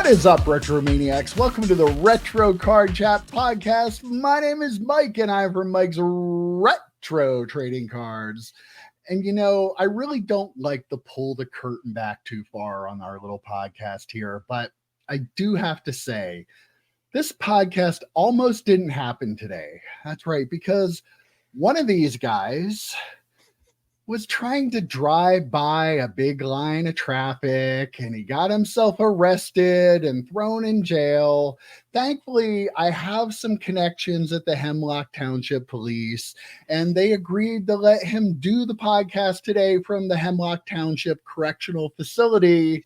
What is up, RetroManiacs? Welcome to the Retro Card Chat podcast. My name is Mike, and I'm from Mike's Retro Trading Cards. And you know, I really don't like to pull the curtain back too far on our little podcast here, but I do have to say, this podcast almost didn't happen today. That's right, because one of these guys was trying to drive by a big line of traffic and he got himself arrested and thrown in jail. Thankfully, I have some connections at the Hemlock Township Police, and they agreed to let him do the podcast today from the Hemlock Township Correctional Facility.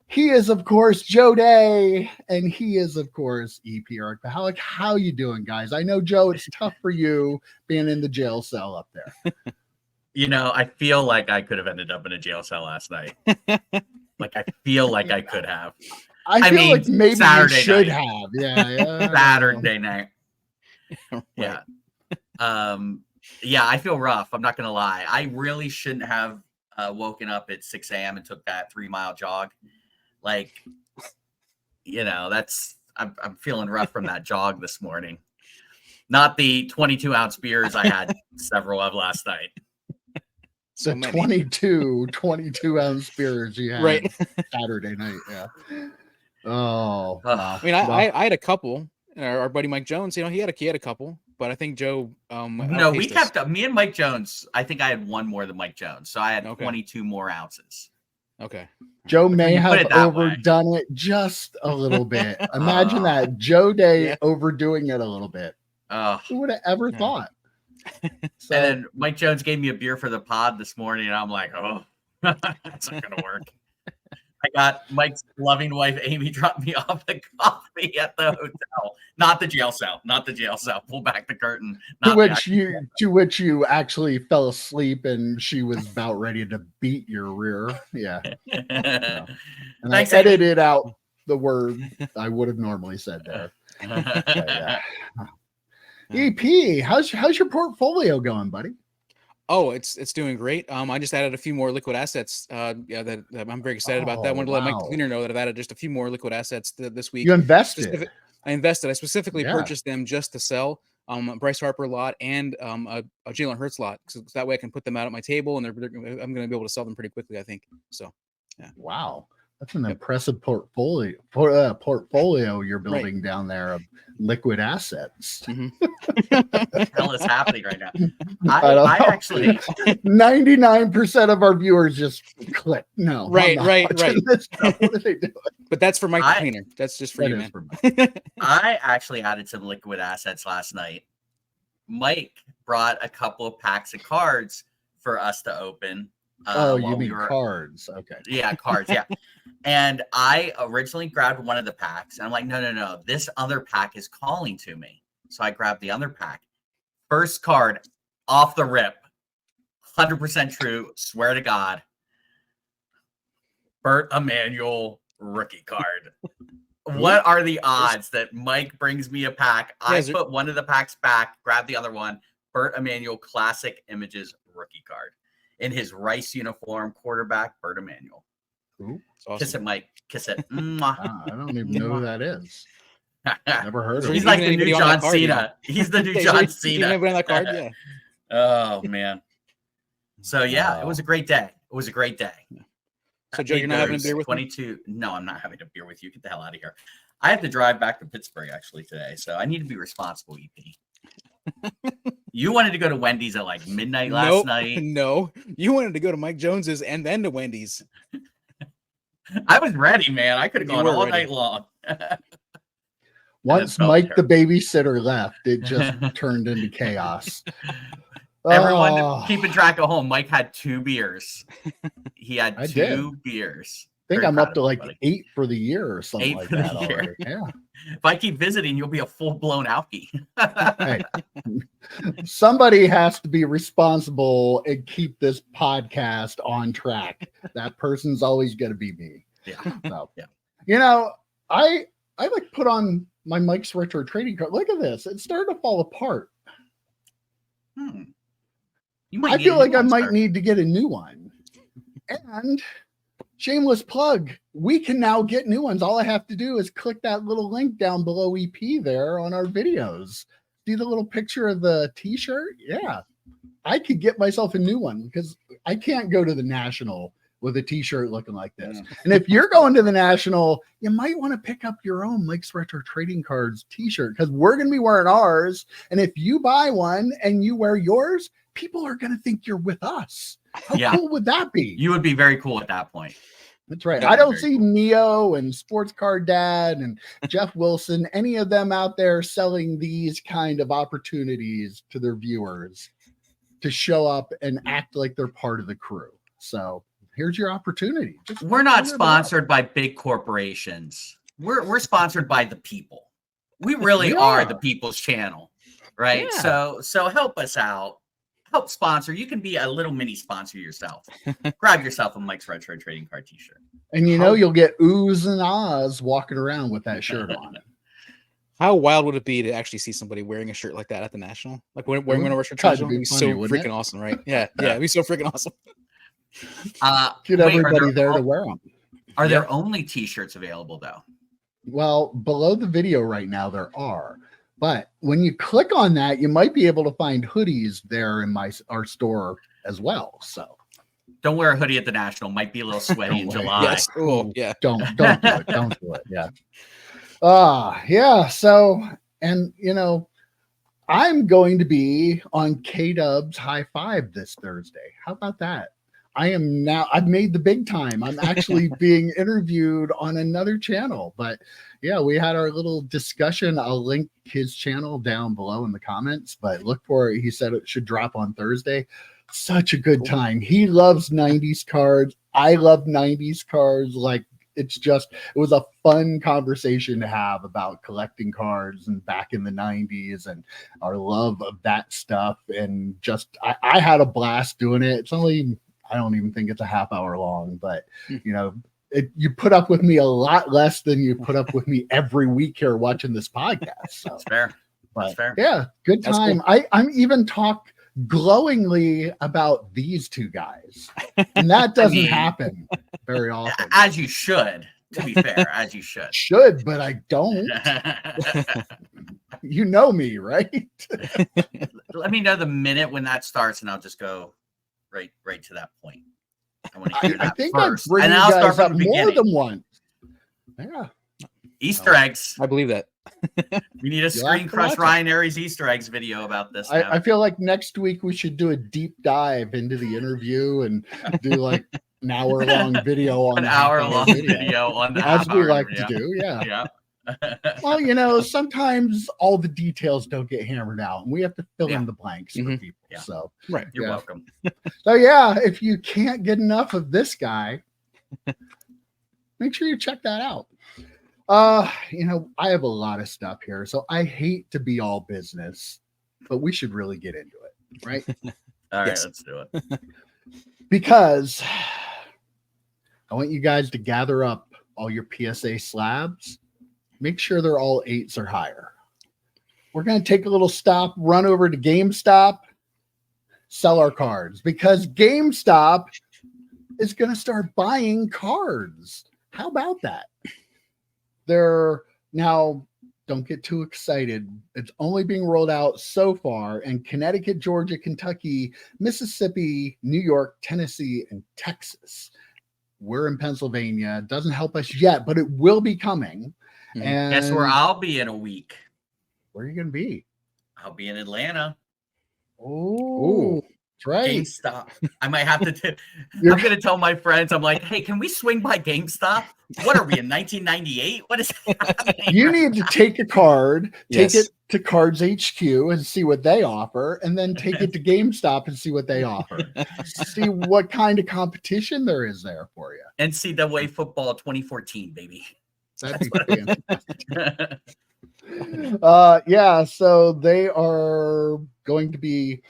He is, of course, Joe Day, and he is, of course, EP Eric Bahalik. How you doing, guys? I know, Joe, it's tough for you being in the jail cell up there. You know, I feel like I could have ended up in a jail cell last night. Like, I feel like I could have. I feel like maybe Saturday you should night. have. Yeah. Saturday night. Right. Yeah. Yeah, I feel rough. I'm not going to lie. I really shouldn't have woken up at 6 a.m. and took that 3-mile jog. Like, you know, I'm feeling rough from that jog this morning. Not the 22-ounce beers I had several of last night. So 22-ounce beers you had right Saturday night. Yeah. Oh, I mean, I had a couple. Our buddy Mike Jones, you know, he had a couple, but I think Joe. No, we kept up. Me and Mike Jones. I think I had one more than Mike Jones, so I had 22 more ounces. Okay. Joe may have overdone it just a little bit. Imagine that, Joe Day overdoing it a little bit. Who would have ever thought? So, and then Mike Jones gave me a beer for the pod this morning, and I'm like, oh, that's not going to work. I got Mike's loving wife, Amy, dropped me off the coffee at the hotel. Not the jail cell. Not the jail cell. Pull back the curtain. To which you actually fell asleep, and she was about ready to beat your rear. Yeah. No. And thanks, I edited out the word I would have normally said there. Yeah. EP, how's your portfolio going, buddy? Oh, it's doing great. I just added a few more liquid assets. That I'm very excited about that. I wanted to let Mike Cleaner know that I've added just a few more liquid assets this week. You invested? I invested. I specifically purchased them just to sell. A Bryce Harper lot and a Jalen Hurts lot, so that way I can put them out at my table, and I'm going to be able to sell them pretty quickly, I think. So, yeah. Wow. That's an impressive portfolio you're building down there of liquid assets. Mm-hmm. What the hell is happening right now? I actually 99% of our viewers just click. No, right. What are they doing? But that's for Mike Cleaner. That's just for you, man. I actually added some liquid assets last night. Mike brought a couple of packs of cards for us to open. You mean cards? Okay. Yeah, cards. Yeah. And I originally grabbed one of the packs, and I'm like, no. This other pack is calling to me. So I grabbed the other pack. First card off the rip. 100% true. Swear to God. Bert Emanuel rookie card. What are the odds that Mike brings me a pack? I put one of the packs back, grab the other one. Bert Emanuel Classic Images rookie card. In his Rice uniform, quarterback, Bert Emanuel. Awesome. Kiss it, Mike. Kiss it. I don't even know who that is. Never heard of him. He's like the new John Cena. He's the new John Cena. On that card? Yeah. Oh, man. So, yeah, it was a great day. It was a great day. So, Joe, you're not having a beer with 22. Me? No, I'm not having a beer with you. Get the hell out of here. I have to drive back to Pittsburgh, actually, today. So, I need to be responsible, EP. You wanted to go to Wendy's at like midnight last night. No, you wanted to go to Mike Jones's and then to Wendy's. I was ready, man. I could have gone all night long. Once Mike the babysitter left, it just turned into chaos. Everyone keeping track at home. Mike had 2 beers. He had two beers. I think I'm up to like 8 for the year or something like that already. Yeah. If I keep visiting, you'll be a full-blown alkie. Hey, somebody has to be responsible and keep this podcast on track. That person's always going to be me. Yeah. So, you know, I like put on my Mike's Retro Trading Card. Look at this. It's starting to fall apart. I feel like I might need to get a new one. And shameless plug. We can now get new ones. All I have to do is click that little link down below EP there on our videos. See the little picture of the t-shirt? Yeah. I could get myself a new one because I can't go to the National with a t-shirt looking like this. And if you're going to the National, you might want to pick up your own Mike's Retro Trading Cards t-shirt because we're going to be wearing ours. And if you buy one and you wear yours, people are going to think you're with us. How cool would that be? You would be very cool at that point. That's right. I don't see Neo and Sports Card Dad and Jeff Wilson, any of them out there selling these kind of opportunities to their viewers to show up and act like they're part of the crew. So here's your opportunity. We're not sponsored by big corporations. We're sponsored by the people. We really are the people's channel, right? Yeah. So help us out. Help sponsor. You can be a little mini sponsor yourself. Grab yourself a Mike's Retro Trading Card t-shirt. And you'll get oohs and ahs walking around with that shirt on. How wild would it be to actually see somebody wearing a shirt like that at the National? Like wearing one of our shirts? It'd be so freaking awesome, right? Yeah, it'd be so freaking awesome. Get everybody there to wear them. Are there only t-shirts available though? Well, below the video right now there are. But when you click on that, you might be able to find hoodies there in our store as well. So don't wear a hoodie at the National. Might be a little sweaty in July. Yes. Oh, yeah. Don't do it. Don't do it. Yeah. Yeah. So, and I'm going to be on K-Dub's High Five this Thursday. How about that? I've made the big time. I'm actually being interviewed on another channel, but yeah, we had our little discussion. I'll link his channel down below in the comments, but look for it. He said it should drop on Thursday. Such a good time. He loves 90s cards. I love 90s cards. Like it was a fun conversation to have about collecting cards and back in the 90s and our love of that stuff. And I had a blast doing it. I don't even think it's a half hour long, but you put up with me a lot less than you put up with me every week here watching this podcast. So. That's fair. That's fair. Yeah, good time. Cool. I'm even talk glowingly about these two guys, and that doesn't happen very often. As you should, to be fair, as you should. Should, but I don't. You know me, right? Let me know the minute when that starts, and I'll just go right to that point. I want to hear that think first, and I'll start from the beginning. More than once. Yeah. Easter eggs. I believe that. We need a Screen Crush Ryan Aries Easter eggs video about this. I feel like next week we should do a deep dive into the interview and do like an hour-long video on an hour-long video on the as we like to do. Yeah. Well, sometimes all the details don't get hammered out, and we have to fill in the blanks for people. Yeah. So, right, you're welcome. So, yeah, if you can't get enough of this guy, make sure you check that out. I have a lot of stuff here, so I hate to be all business, but we should really get into it, right? All right, let's do it. Because I want you guys to gather up all your PSA slabs. Make sure they're all 8s or higher. We're going to take a little stop, run over to GameStop, sell our cards because GameStop is going to start buying cards. How about that? Now, don't get too excited. It's only being rolled out so far in Connecticut, Georgia, Kentucky, Mississippi, New York, Tennessee, and Texas. We're in Pennsylvania. It doesn't help us yet, but it will be coming. And guess where I'll be in a week? Where are you going to be? I'll be in Atlanta. Oh, that's right. GameStop. I might have to. I'm going to tell my friends. I'm like, hey, can we swing by GameStop? What are we in 1998? What is happening? You need to take a card, take it to Cards HQ and see what they offer, and then take it to GameStop and see what they offer. See what kind of competition there is there for you. NCAA football 2014, baby. That'd be fantastic. So they are going to be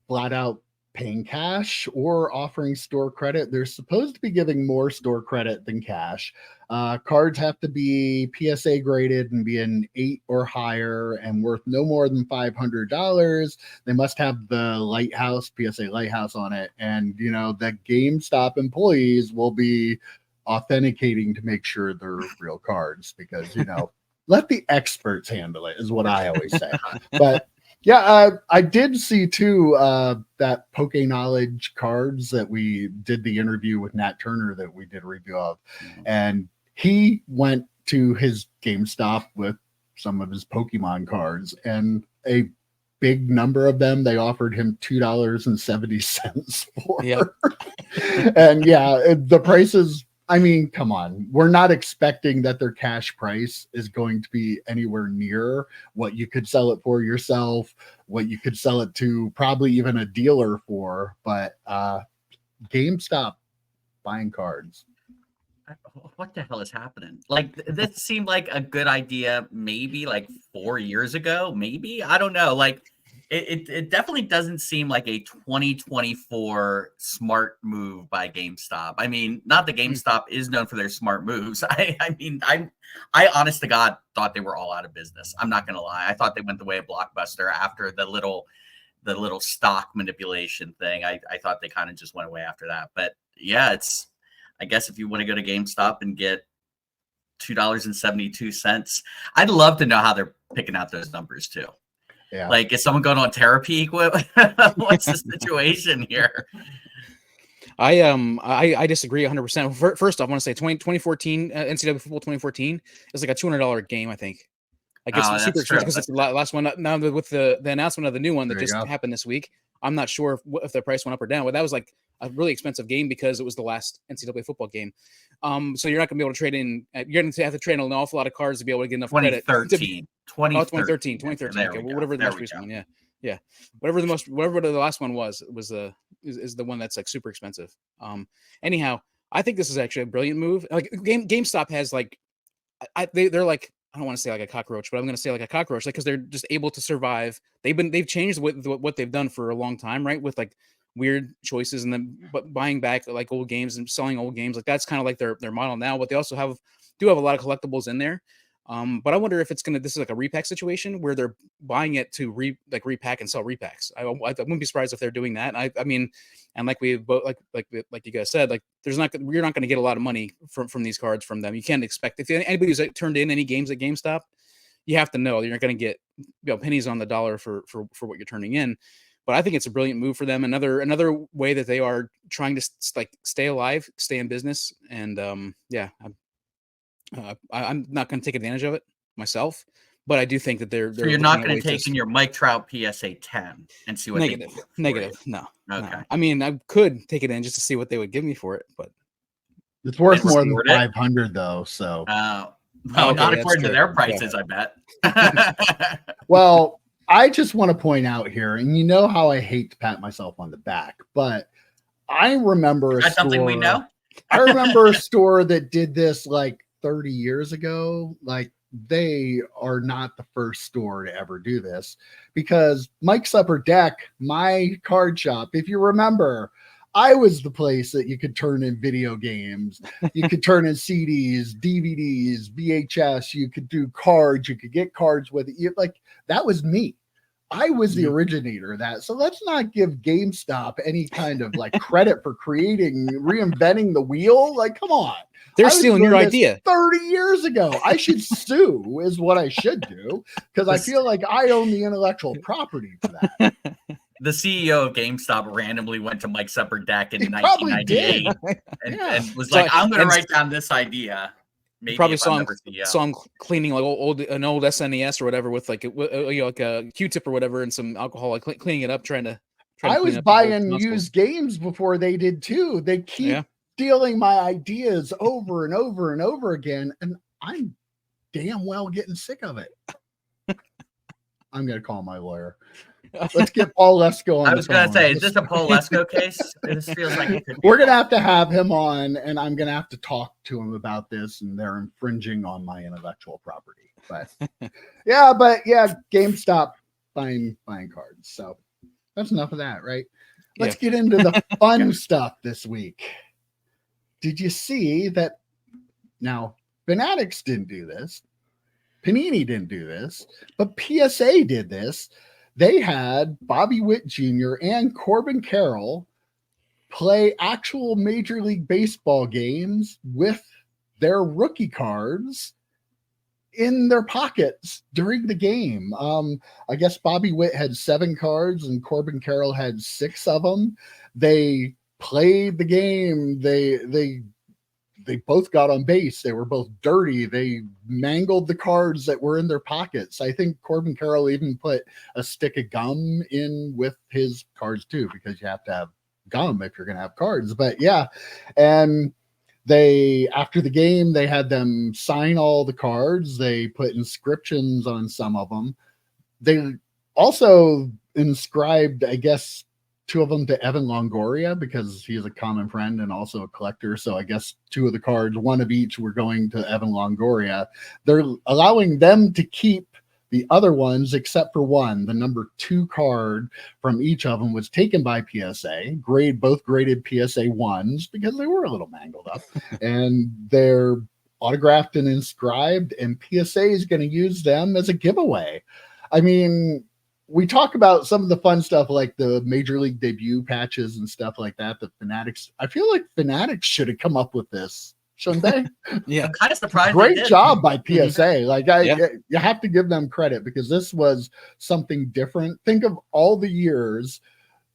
flat out paying cash or offering store credit. They're supposed to be giving more store credit than cash. Cards have to be PSA graded and be an 8 or higher and worth no more than $500. They must have the lighthouse, PSA lighthouse on it. And, you know, the GameStop employees will be authenticating to make sure they're real cards because, you know, let the experts handle it is what I always say. But yeah, I did see too that Poke Knowledge cards that we did the interview with Nat Turner that we did a review of, and he went to his GameStop with some of his Pokemon cards, and a big number of them they offered him $2.70 for. Yep. And yeah, the prices. I mean, come on. We're not expecting that their cash price is going to be anywhere near what you could sell it for yourself, what you could sell it to probably even a dealer for. But GameStop buying cards. What the hell is happening? Like, this seemed like a good idea maybe like 4 years ago, maybe. I don't know. Like, it definitely doesn't seem like a 2024 smart move by GameStop. I mean, not that GameStop is known for their smart moves. I mean, I honest to God thought they were all out of business. I'm not gonna lie. I thought they went the way of Blockbuster after the little stock manipulation thing. I thought they kind of just went away after that. But yeah, I guess if you want to go to GameStop and get $2.72, I'd love to know how they're picking out those numbers too. Yeah. Like, is someone going on Terapeak? What's the situation here? I disagree 100%. First off, I want to say 2014 NCAA football 2014 is like a $200 game, I think. Like, it's super expensive because it's the last one. Now with the announcement of the new one that just happened this week, I'm not sure if the price went up or down, but that was like a really expensive game because it was the last NCAA football game. So you're not going to be able to trade in. You're going to have to trade in an awful lot of cards to be able to get enough credit. 2013. Okay, whatever the most recent one. Yeah. Whatever the last one was is the one that's like super expensive. Anyhow, I think this is actually a brilliant move. Like, GameStop has like, they're like, I don't want to say like a cockroach, but I'm going to say like a cockroach, like, because they're just able to survive. They've changed what they've done for a long time, right? With like weird choices and then buying back like old games and selling old games. Like, that's kind of like their model now. But they also have a lot of collectibles in there. But I wonder if this is like a repack situation where they're buying it to repack and sell repacks. I wouldn't be surprised if they're doing that. I mean, and like we both like you guys said, like, you're not going to get a lot of money from these cards from them. You can't expect, if anybody who's turned in any games at GameStop, you have to know you're not going to get pennies on the dollar for what you're turning in. But I think it's a brilliant move for them. Another way that they are trying to like stay alive, stay in business, and I'm not going to take advantage of it myself, but I do think that they're. So you're not going to take in your Mike Trout PSA 10 and see what negative. No. Okay. No. I mean, I could take it in just to see what they would give me for it, but it's worth more than 500 though. So, not according to their prices, I bet. Well, I just want to point out here, and you know how I hate to pat myself on the back, but I remember something we know. I remember a store that did this like 30 years ago. Like, they are not the first store to ever do this, because Mike's Upper Deck, my card shop, if you remember, I was the place that you could turn in video games, you could turn in CDs, DVDs, VHS, you could do cards, you could get cards with it. Like, that was me. I was the originator of that. So let's not give GameStop any kind of like credit for reinventing the wheel. Like, come on. They're stealing your idea 30 years ago. I should sue is what I should do, because I feel like I own the intellectual property for that. The CEO of GameStop randomly went to Mike's Upper Deck in 1998 and was like, I'm going to write down this idea. Maybe probably saw him cleaning like an old SNES or whatever with like a Q-tip or whatever and some alcohol, like cleaning it up, trying to I was buying used games before they did too. They keep stealing my ideas over and over and over again, and I'm damn well getting sick of it. I'm going to call my lawyer. Let's get Paul Lesko on. I was going to say, is this a Paul Lesko case? This feels like it could be. We're going to have him on, and I'm going to have to talk to him about this, and they're infringing on my intellectual property. But yeah, GameStop buying cards. So that's enough of that, right? Let's get into the fun stuff this week. Did you see that? Now, Fanatics didn't do this. Panini didn't do this, but PSA did this. They had Bobby Witt Jr. and Corbin Carroll play actual Major League Baseball games with their rookie cards in their pockets during the game. I guess Bobby Witt had 7 cards and Corbin Carroll had 6 of them. They played the game. They both got on base. They were both dirty. They mangled the cards that were in their pockets. I think Corbin Carroll even put a stick of gum in with his cards too, because you have to have gum if you're going to have cards. But yeah, and they, after the game, they had them sign all the cards. They put inscriptions on some of them. They also inscribed, I guess, 2 of them to Evan Longoria, because he's a common friend and also a collector. So I guess 2 of the cards, 1 of each, were going to Evan Longoria. They're allowing them to keep the other ones, except for 1. The number 2 card from each of them was taken by PSA. Both graded PSA 1s because they were a little mangled up, and they're autographed and inscribed. And PSA is going to use them as a giveaway. I mean, we talk about some of the fun stuff like the Major League debut patches and stuff like that. The Fanatics, I feel like Fanatics should have come up with this, shouldn't they? Yeah, I'm kind of surprised. Great job by PSA. Like you have to give them credit, because this was something different. Think of all the years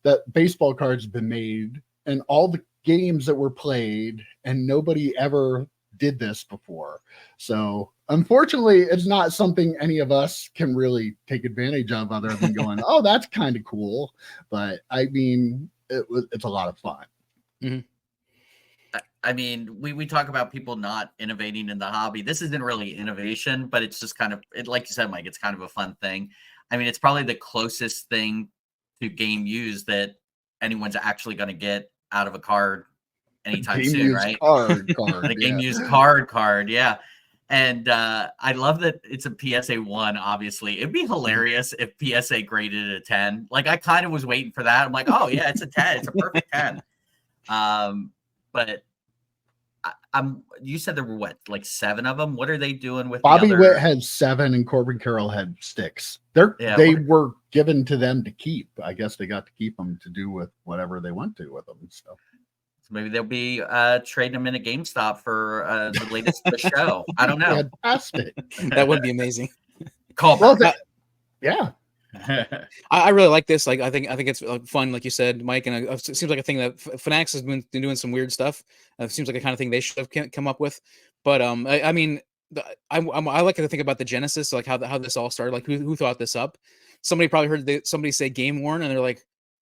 that baseball cards have been made and all the games that were played, and nobody ever did this before. So unfortunately, it's not something any of us can really take advantage of, other than going, oh, that's kind of cool. But I mean, it's a lot of fun. Mm-hmm. I mean, we talk about people not innovating in the hobby. This isn't really innovation, but it's just kind of, like you said, Mike, it's kind of a fun thing. I mean, it's probably the closest thing to game use that anyone's actually going to get out of a card anytime soon, right? Card, the game used card, yeah. And I love that it's a PSA 1, obviously. It'd be hilarious if PSA graded a 10. Like, I kind of was waiting for that. I'm like, oh, yeah, it's a 10. It's a perfect 10. But you said there were what, like 7 of them? What are they doing with Bobby Witt had 7 and Corbin Carroll had sticks. They were given to them to keep. I guess they got to keep them to do with whatever they want to with them. So maybe they'll be trading them in a GameStop for the latest of the show. I don't know. Fantastic. That would be amazing. Yeah. I really like this. Like, I think it's fun, like you said, Mike, and it seems like a thing that Fanatics has been doing some weird stuff. It seems like a kind of thing they should have come up with. But I mean, I like to think about the genesis, like how this all started. Like, who thought this up? Somebody probably heard somebody say game worn, and they're like,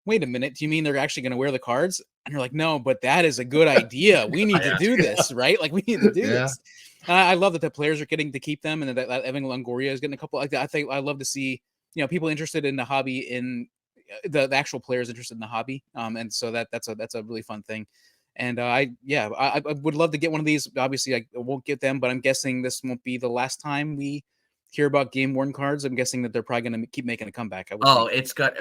wait a minute, do you mean they're actually going to wear the cards? And you're like, no, but that is a good idea. We need to do this, right? Like, we need to do this. And I love that the players are getting to keep them, and that Evan Longoria is getting a couple. Like, I love to see, people interested in the hobby, in the actual players interested in the hobby. And so that's a really fun thing. And I would love to get one of these. Obviously, I won't get them, but I'm guessing this won't be the last time we hear about game worn cards. I'm guessing that they're probably going to keep making a comeback.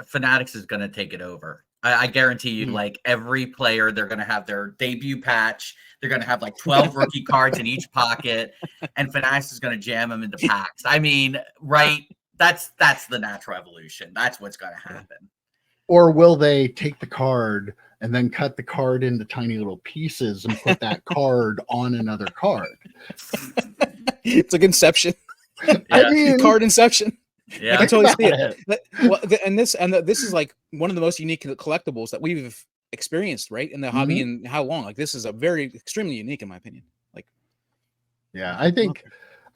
Fanatics is going to take it over. I guarantee you, like, every player, they're going to have their debut patch. They're going to have like 12 rookie cards in each pocket, and Fanatics is going to jam them into packs. I mean, right? That's the natural evolution. That's what's going to happen. Or will they take the card and then cut the card into tiny little pieces and put that card on another card? It's like Inception. I mean, card Inception. Yeah, I can totally see it. This is like one of the most unique collectibles that we've experienced, right, in the hobby. And how long? Like, this is extremely unique, in my opinion. Like, yeah, I think.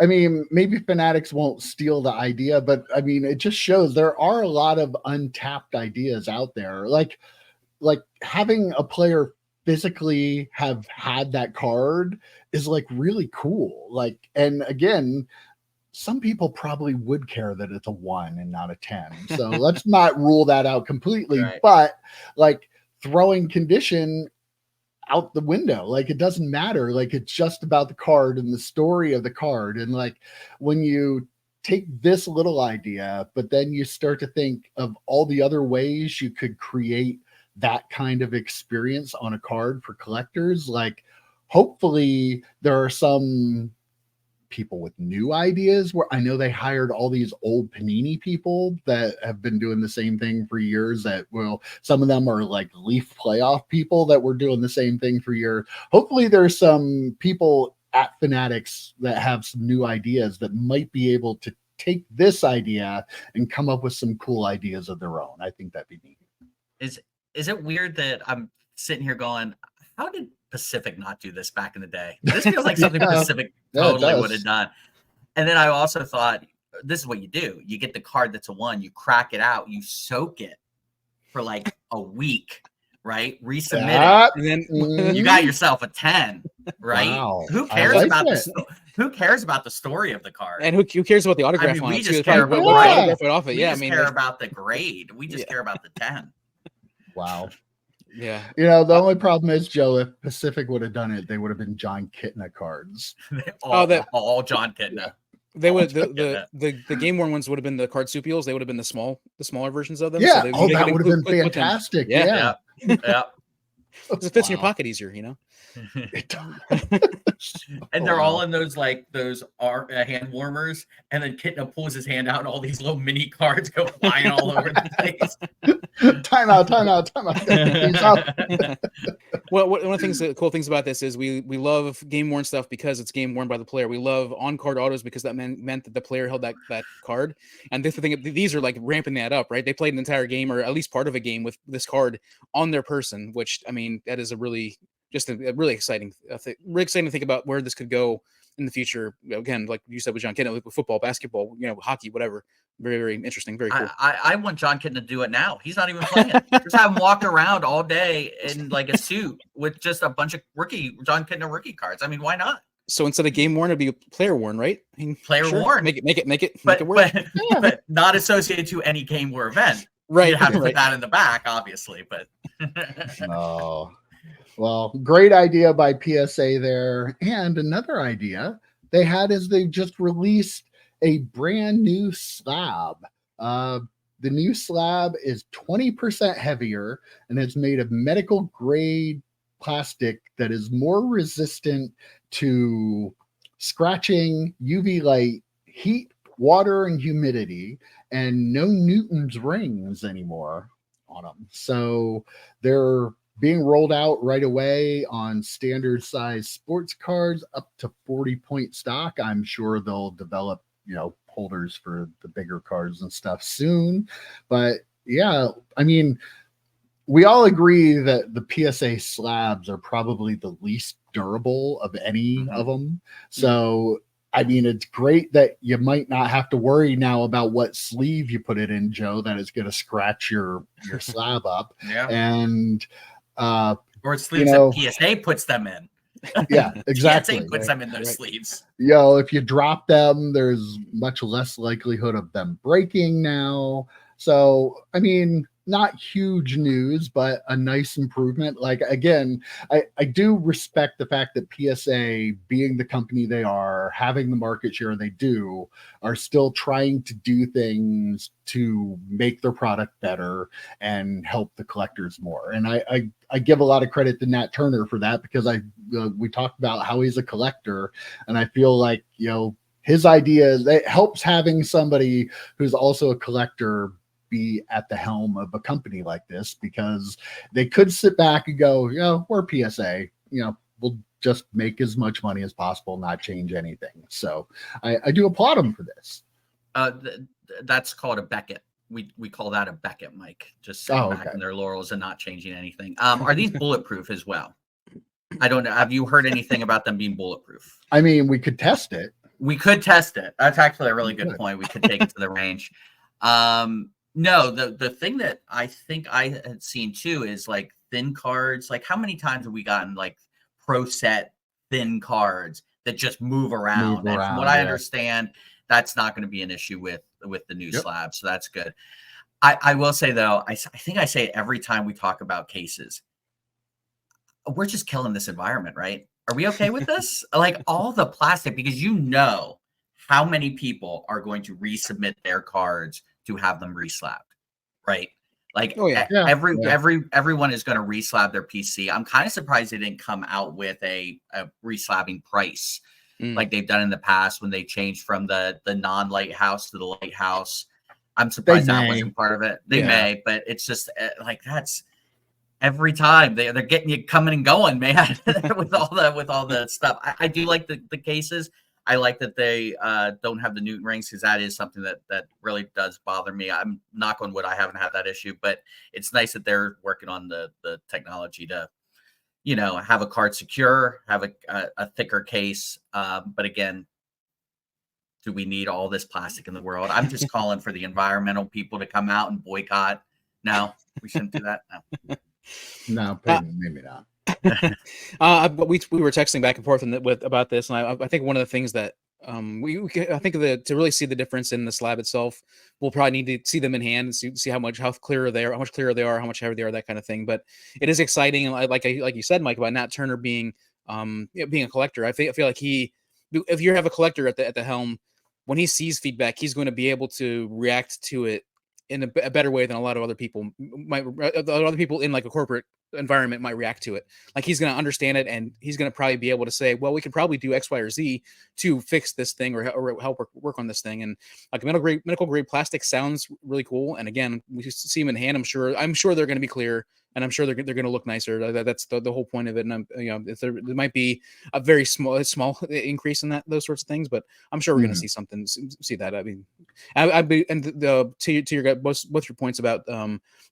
I mean, maybe Fanatics won't steal the idea, but I mean, it just shows there are a lot of untapped ideas out there. Like having a player physically have had that card is like really cool. Like, and again, some people probably would care that it's a 1 and not a 10. So let's not rule that out completely, right. But like throwing condition out the window, like it doesn't matter. Like, it's just about the card and the story of the card. And like when you take this little idea, but then you start to think of all the other ways you could create that kind of experience on a card for collectors. Like, hopefully there are some people with new ideas, where I know they hired all these old Panini people that have been doing the same thing for years, that will, some of them are like Leaf playoff people that were doing the same thing for years. Hopefully there's some people at Fanatics that have some new ideas that might be able to take this idea and come up with some cool ideas of their own. I think that'd be neat. Is it weird that I'm sitting here going, how did Pacific not do this back in the day? This feels like something Pacific totally would have done. And then I also thought, this is what you do. You get the card that's a 1, you crack it out, you soak it for like a week, right? Resubmit it. And then you got yourself a 10, right? Wow. Who cares about this? Who cares about the story of the card? And who cares about the autograph? I mean, on we it? just care about off it. We care about the grade. We just care about the 10. Wow. Yeah. You know, the only problem is, Joe, if Pacific would have done it, they would have been John Kitna cards. all John Kitna. They would the game worn ones would have been the card supials. They would have been the smaller versions of them. Yeah. So that would have been fantastic. Yeah. Because it fits in your pocket easier, you know. And they're all in those hand warmers, and then Kitna pulls his hand out, and all these little mini cards go flying all over the place. Time out. Well, one of the things, the cool things about this is we love game worn stuff because it's game worn by the player. We love on card autos because that meant that the player held that card. And the thing, these are like ramping that up, right? They played an entire game, or at least part of a game, with this card on their person, which, I mean, that is a really exciting thing. Really exciting to think about where this could go in the future. Again, like you said with John Kitna, with football, basketball, hockey, whatever. Very, very interesting. Very cool. I want John Kitna to do it now. He's not even playing. Just have him walk around all day in like a suit with just a bunch of John Kitna rookie cards. I mean, why not? So instead of game worn, it'd be player worn, right? Player worn. Make it work. But not associated to any game war event. Right. You have to put that in the back, obviously. But oh. Well, great idea by PSA there. And another idea they had is they just released a brand new slab. The new slab is 20% heavier, and it's made of medical grade plastic that is more resistant to scratching, UV light, heat, water, and humidity, and no Newton's rings anymore on them. So they're being rolled out right away on standard size sports cards up to 40-point stock. I'm sure they'll develop, holders for the bigger cards and stuff soon. But yeah, I mean, we all agree that the PSA slabs are probably the least durable of any of them. So, I mean, it's great that you might not have to worry now about what sleeve you put it in, Joe, that is going to scratch your slab up. Yeah. And or sleeves that PSA puts them in. Yeah, exactly. PSA puts them in those sleeves. If you drop them, there's much less likelihood of them breaking now. So, I mean, not huge news, but a nice improvement. Like, again, I do respect the fact that PSA, being the company they are, having the market share they do, are still trying to do things to make their product better and help the collectors more. And I give a lot of credit to Nat Turner for that, because we talked about how he's a collector, and I feel like, his ideas, it helps having somebody who's also a collector be at the helm of a company like this, because they could sit back and go, we're PSA, we'll just make as much money as possible, not change anything. So I do applaud them for this. That's called a Beckett. We call that a Beckett, Mike. Just sitting back in their laurels and not changing anything. Are these bulletproof as well? I don't know. Have you heard anything about them being bulletproof? I mean, we could test it. We could test it. That's actually a really good point. We could take it to the range. No, the thing that I think I had seen too is like thin cards. Like, how many times have we gotten like pro set thin cards that just move around? And from what I understand, that's not going to be an issue with the new slab. So that's good. I will say though, I think I say it every time we talk about cases. We're just killing this environment, right? Are we okay with this? Like all the plastic, because how many people are going to resubmit their cards to have them reslabbed, right? Like everyone is going to reslab their PC. I'm kind of surprised they didn't come out with a reslabbing price like they've done in the past when they changed from the non-lighthouse to the lighthouse. I'm surprised that wasn't part of it. They may, but it's just like that's every time they're getting you coming and going, man, with all the stuff. I do like the cases. I like that they don't have the Newton rings because that is something that really does bother me. I'm knock on wood, I haven't had that issue, but it's nice that they're working on the technology to, have a card secure, have a thicker case. But again, do we need all this plastic in the world? I'm just calling for the environmental people to come out and boycott. No, we shouldn't do that. No, maybe not. But we were texting back and forth about this, and I think one of the things that I think to really see the difference in the slab itself, we'll probably need to see them in hand and see how clearer they are, how much clearer they are, how much heavier they are, that kind of thing. But it is exciting, and like you said, Mike, about Nat Turner being a collector. I feel like if you have a collector at the helm, when he sees feedback, he's going to be able to react to it in a better way than a lot of other people might. Other people in like a corporate environment might react to it. Like he's going to understand it, and he's going to probably be able to say, well, we can probably do X, Y, or Z to fix this thing or help work on this thing. And like medical grade plastic sounds really cool. And again, we see them in hand. I'm sure they're going to be clear, and I'm sure they're going to look nicer. That's the whole point of it. And there might be a very small increase in those sorts of things, but I'm sure we're going to see that. I mean, to your both your points about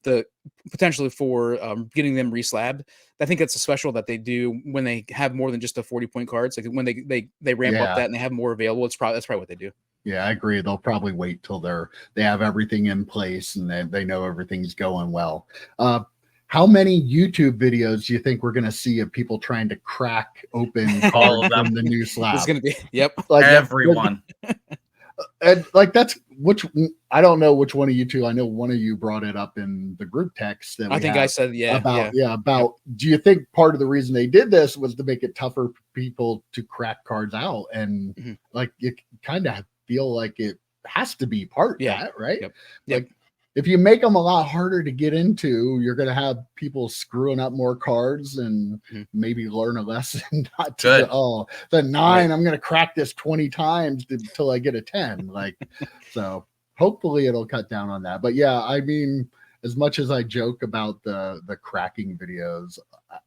the potentially for getting them reslabbed. I think that's a special that they do when they have more than just a 40-point cards. Like when they ramp up that and they have more available. That's probably what they do. Yeah, I agree. They'll probably wait till they have everything in place and they know everything's going well. How many YouTube videos do you think we're going to see of people trying to crack open all of them from the new slab? It's going to be like everyone. And like I don't know which one of you two. I know one of you brought it up in the group text that I think I said about. Do you think part of the reason they did this was to make it tougher for people to crack cards out, and like you kind of feel like it has to be part of that, right? Yep. Like if you make them a lot harder to get into, you're going to have people screwing up more cards and maybe learn a lesson not to, the 9, right. I'm going to crack this 20 times until I get a 10. Like, so hopefully it'll cut down on that. But yeah, I mean, as much as I joke about the cracking videos,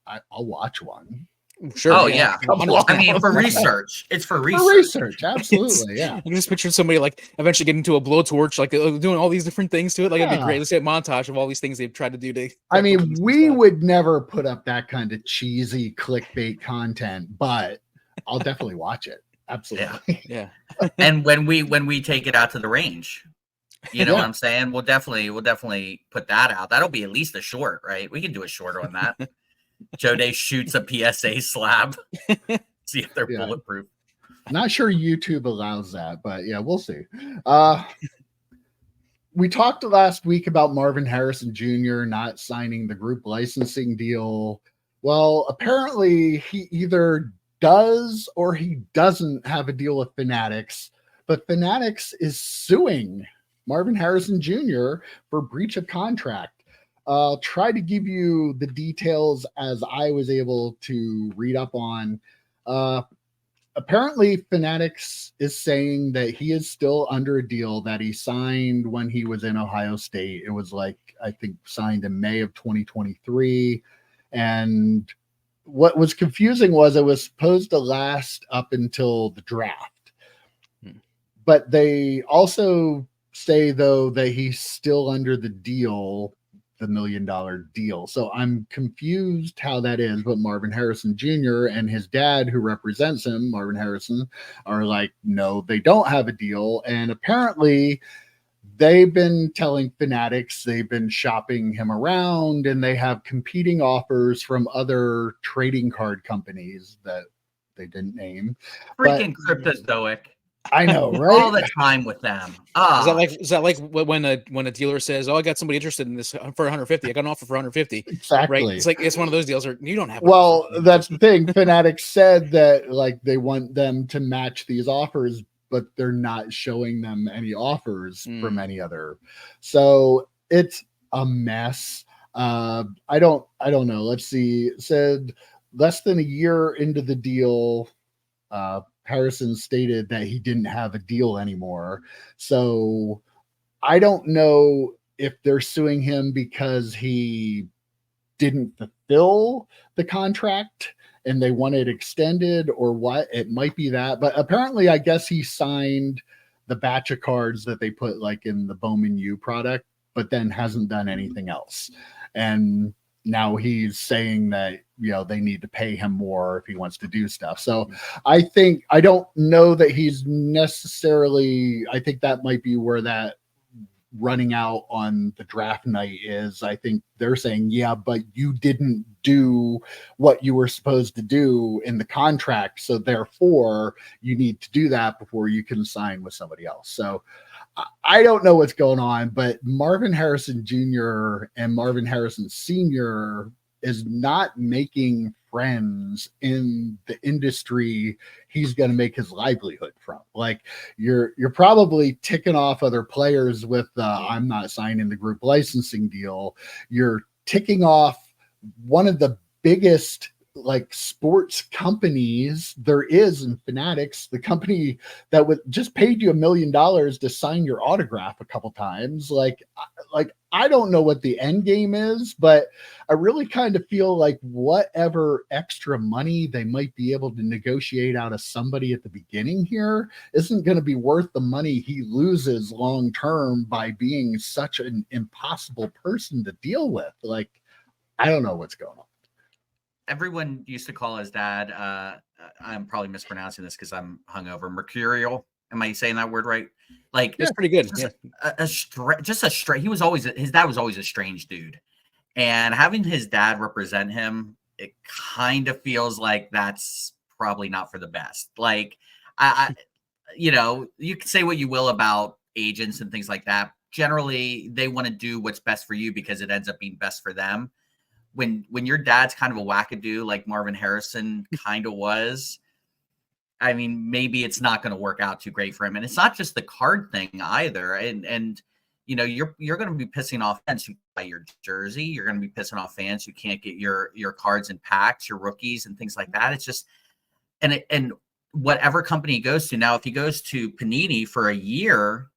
I'll watch one. Sure. Oh yeah. I mean, for research. It's for research. For research, absolutely. Yeah. I can just picture somebody like eventually getting into a blowtorch, like doing all these different things to it. Like it'd be great. Let's see a montage of all these things they've tried to do to. I mean, we would never put up that kind of cheesy clickbait content, but I'll definitely watch it. Absolutely. Yeah. And when we take it out to the range, you know what I'm saying? We'll definitely put that out. That'll be at least a short, right? We can do a short on that. Joe Day shoots a PSA slab. See if they're bulletproof. Not sure YouTube allows that, but yeah, we'll see. We talked last week about Marvin Harrison Jr. not signing the group licensing deal. Well, apparently he either does or he doesn't have a deal with Fanatics, but Fanatics is suing Marvin Harrison Jr. for breach of contract. I'll try to give you the details as I was able to read up on. Apparently, Fanatics is saying that he is still under a deal that he signed when he was in Ohio State. It was like, I think, signed in May of 2023. And what was confusing was it was supposed to last up until the draft. But they also say, though, that he's still under the deal, the $1 million deal. So I'm confused how that is, but Marvin Harrison Jr. and his dad, who represents him, Marvin Harrison, are like, no, they don't have a deal. And apparently they've been telling Fanatics, they've been shopping him around, and they have competing offers from other trading card companies that they didn't name. Freaking cryptozoic. I know, right? All the time with them. Is that like when a dealer says, "Oh, I got somebody interested in this for 150. I got an offer for 150." Exactly. Right? It's like it's one of those deals where you don't have. Well, that's the thing. Fanatics said that like they want them to match these offers, but they're not showing them any offers from any other. So it's a mess. I don't know. Let's see. It said less than a year into the deal, Harrison stated that he didn't have a deal anymore. So I don't know if they're suing him because he didn't fulfill the contract and they want it extended or what. It might be that, but apparently I guess he signed the batch of cards that they put like in the Bowman U product, but then hasn't done anything else. And now he's saying that, you know, they need to pay him more if he wants to do stuff. So I don't know that he's necessarily, I think that might be where that running out on the draft night is. I think they're saying, yeah, but you didn't do what you were supposed to do in the contract. So therefore you need to do that before you can sign with somebody else. So I don't know what's going on, but Marvin Harrison Jr. and Marvin Harrison Sr. is not making friends in the industry he's going to make his livelihood from. Like you're probably ticking off other players with I'm not signing the group licensing deal. You're ticking off one of the biggest like sports companies there is in Fanatics, the company that would just paid you $1 million to sign your autograph a couple times. Like I don't know what the end game is, but I really kind of feel like whatever extra money they might be able to negotiate out of somebody at the beginning here isn't going to be worth the money he loses long term by being such an impossible person to deal with. Like, I don't know what's going on. Everyone used to call his dad, I'm probably mispronouncing this because I'm hungover, Mercurial. Am I saying that word right? Like, it's pretty good. His dad was always a strange dude. And having his dad represent him, it kind of feels like that's probably not for the best. Like, you know, you can say what you will about agents and things like that. Generally, they want to do what's best for you because it ends up being best for them. When your dad's kind of a wackadoo like Marvin Harrison kind of was, I mean, maybe it's not going to work out too great for him. And it's not just the card thing either. And you know, you're going to be pissing off fans who buy your jersey. You're going to be pissing off fans who can't get your cards in packs, your rookies and things like that. It's just, and whatever company he goes to now, if he goes to Panini for a year,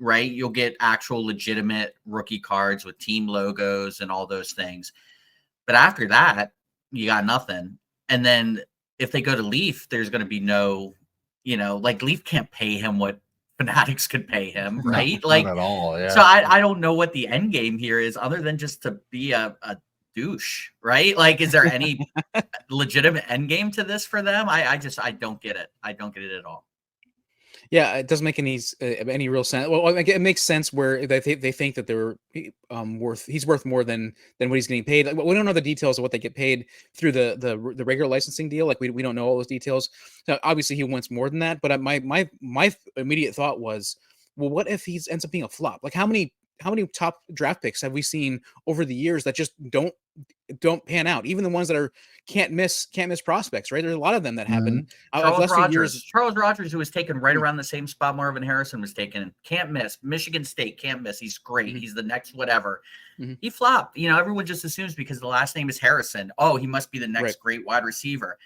right, you'll get actual legitimate rookie cards with team logos and all those things. But after that, you got nothing. And then if they go to Leaf, there's going to be no, you know, like Leaf can't pay him what Fanatics could pay him, right? No, like not at all. Yeah. So I don't know what the end game here is other than just to be a douche, right? Like, is there any legitimate end game to this for them? I don't get it. I don't get it at all. Yeah, it doesn't make any real sense. Well, it makes sense where they think that they're he's worth more than what he's getting paid. Like, we don't know the details of what they get paid through the regular licensing deal. Like we don't know all those details. Now, obviously, he wants more than that. But my immediate thought was, well, what if he ends up being a flop? Like how many top draft picks have we seen over the years that just don't pan out? Even the ones that are can't miss prospects, right? There's a lot of them that happen. Charles Rogers, who was taken right around the same spot Marvin Harrison was taken, can't miss. Michigan State can't miss. He's great. He's the next whatever. He flopped. You know, everyone just assumes because the last name is Harrison, oh, he must be the next great wide receiver.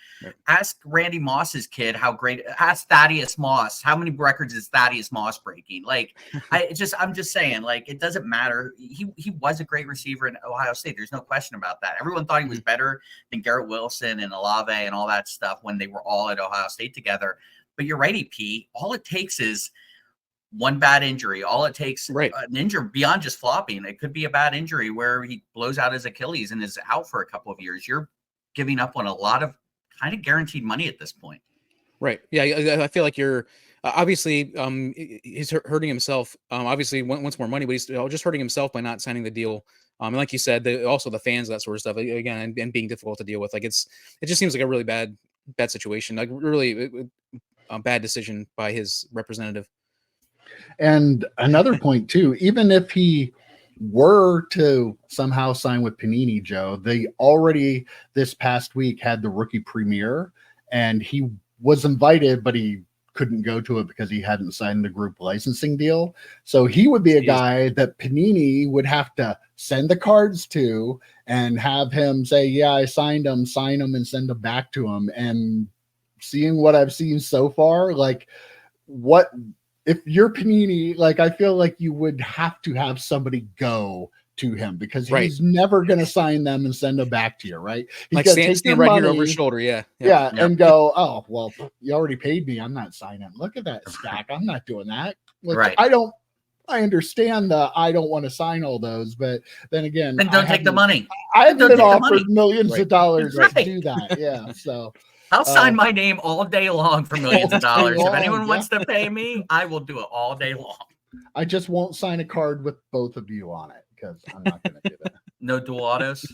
Ask Randy Moss's kid how great. Ask Thaddeus Moss how many records is Thaddeus Moss breaking. Like, I'm just saying, like, it doesn't matter. He was a great receiver in Ohio State. There's no question about that. Everyone thought he was better than Garrett Wilson and Olave and all that stuff when they were all at Ohio State together. But you're right, EP. All it takes is one bad injury. All it takes an injury beyond just flopping. It could be a bad injury where he blows out his Achilles and is out for a couple of years. You're giving up on a lot of kind of guaranteed money at this point. Right. Yeah. I feel like you're obviously he's hurting himself. Obviously wants more money, but he's just hurting himself by not signing the deal. And like you said, also the fans, that sort of stuff again, and being difficult to deal with. Like it just seems like a really bad situation. Like really a bad decision by his representative. And another point too, even if he were to somehow sign with Panini, Joe, they already this past week had the rookie premiere and he was invited, but he couldn't go to it because he hadn't signed the group licensing deal. So he would be a guy that Panini would have to send the cards to and have him say, yeah, I signed them, sign them, and send them back to him. And seeing what I've seen so far, like, what if you're Panini, like, I feel like you would have to have somebody go to him because he's never going to sign them and send them back to you, right? He's like stand right here over his shoulder, and go, oh, well, you already paid me. I'm not signing. Look at that stack. I'm not doing that. Like, I understand that I don't want to sign all those, but then again, then don't take the money. I've been offered millions of dollars to do that. Yeah, so I'll sign my name all day long for millions of dollars. If anyone wants to pay me, I will do it all day long. I just won't sign a card with both of you on it because I'm not going to do that. No dual autos?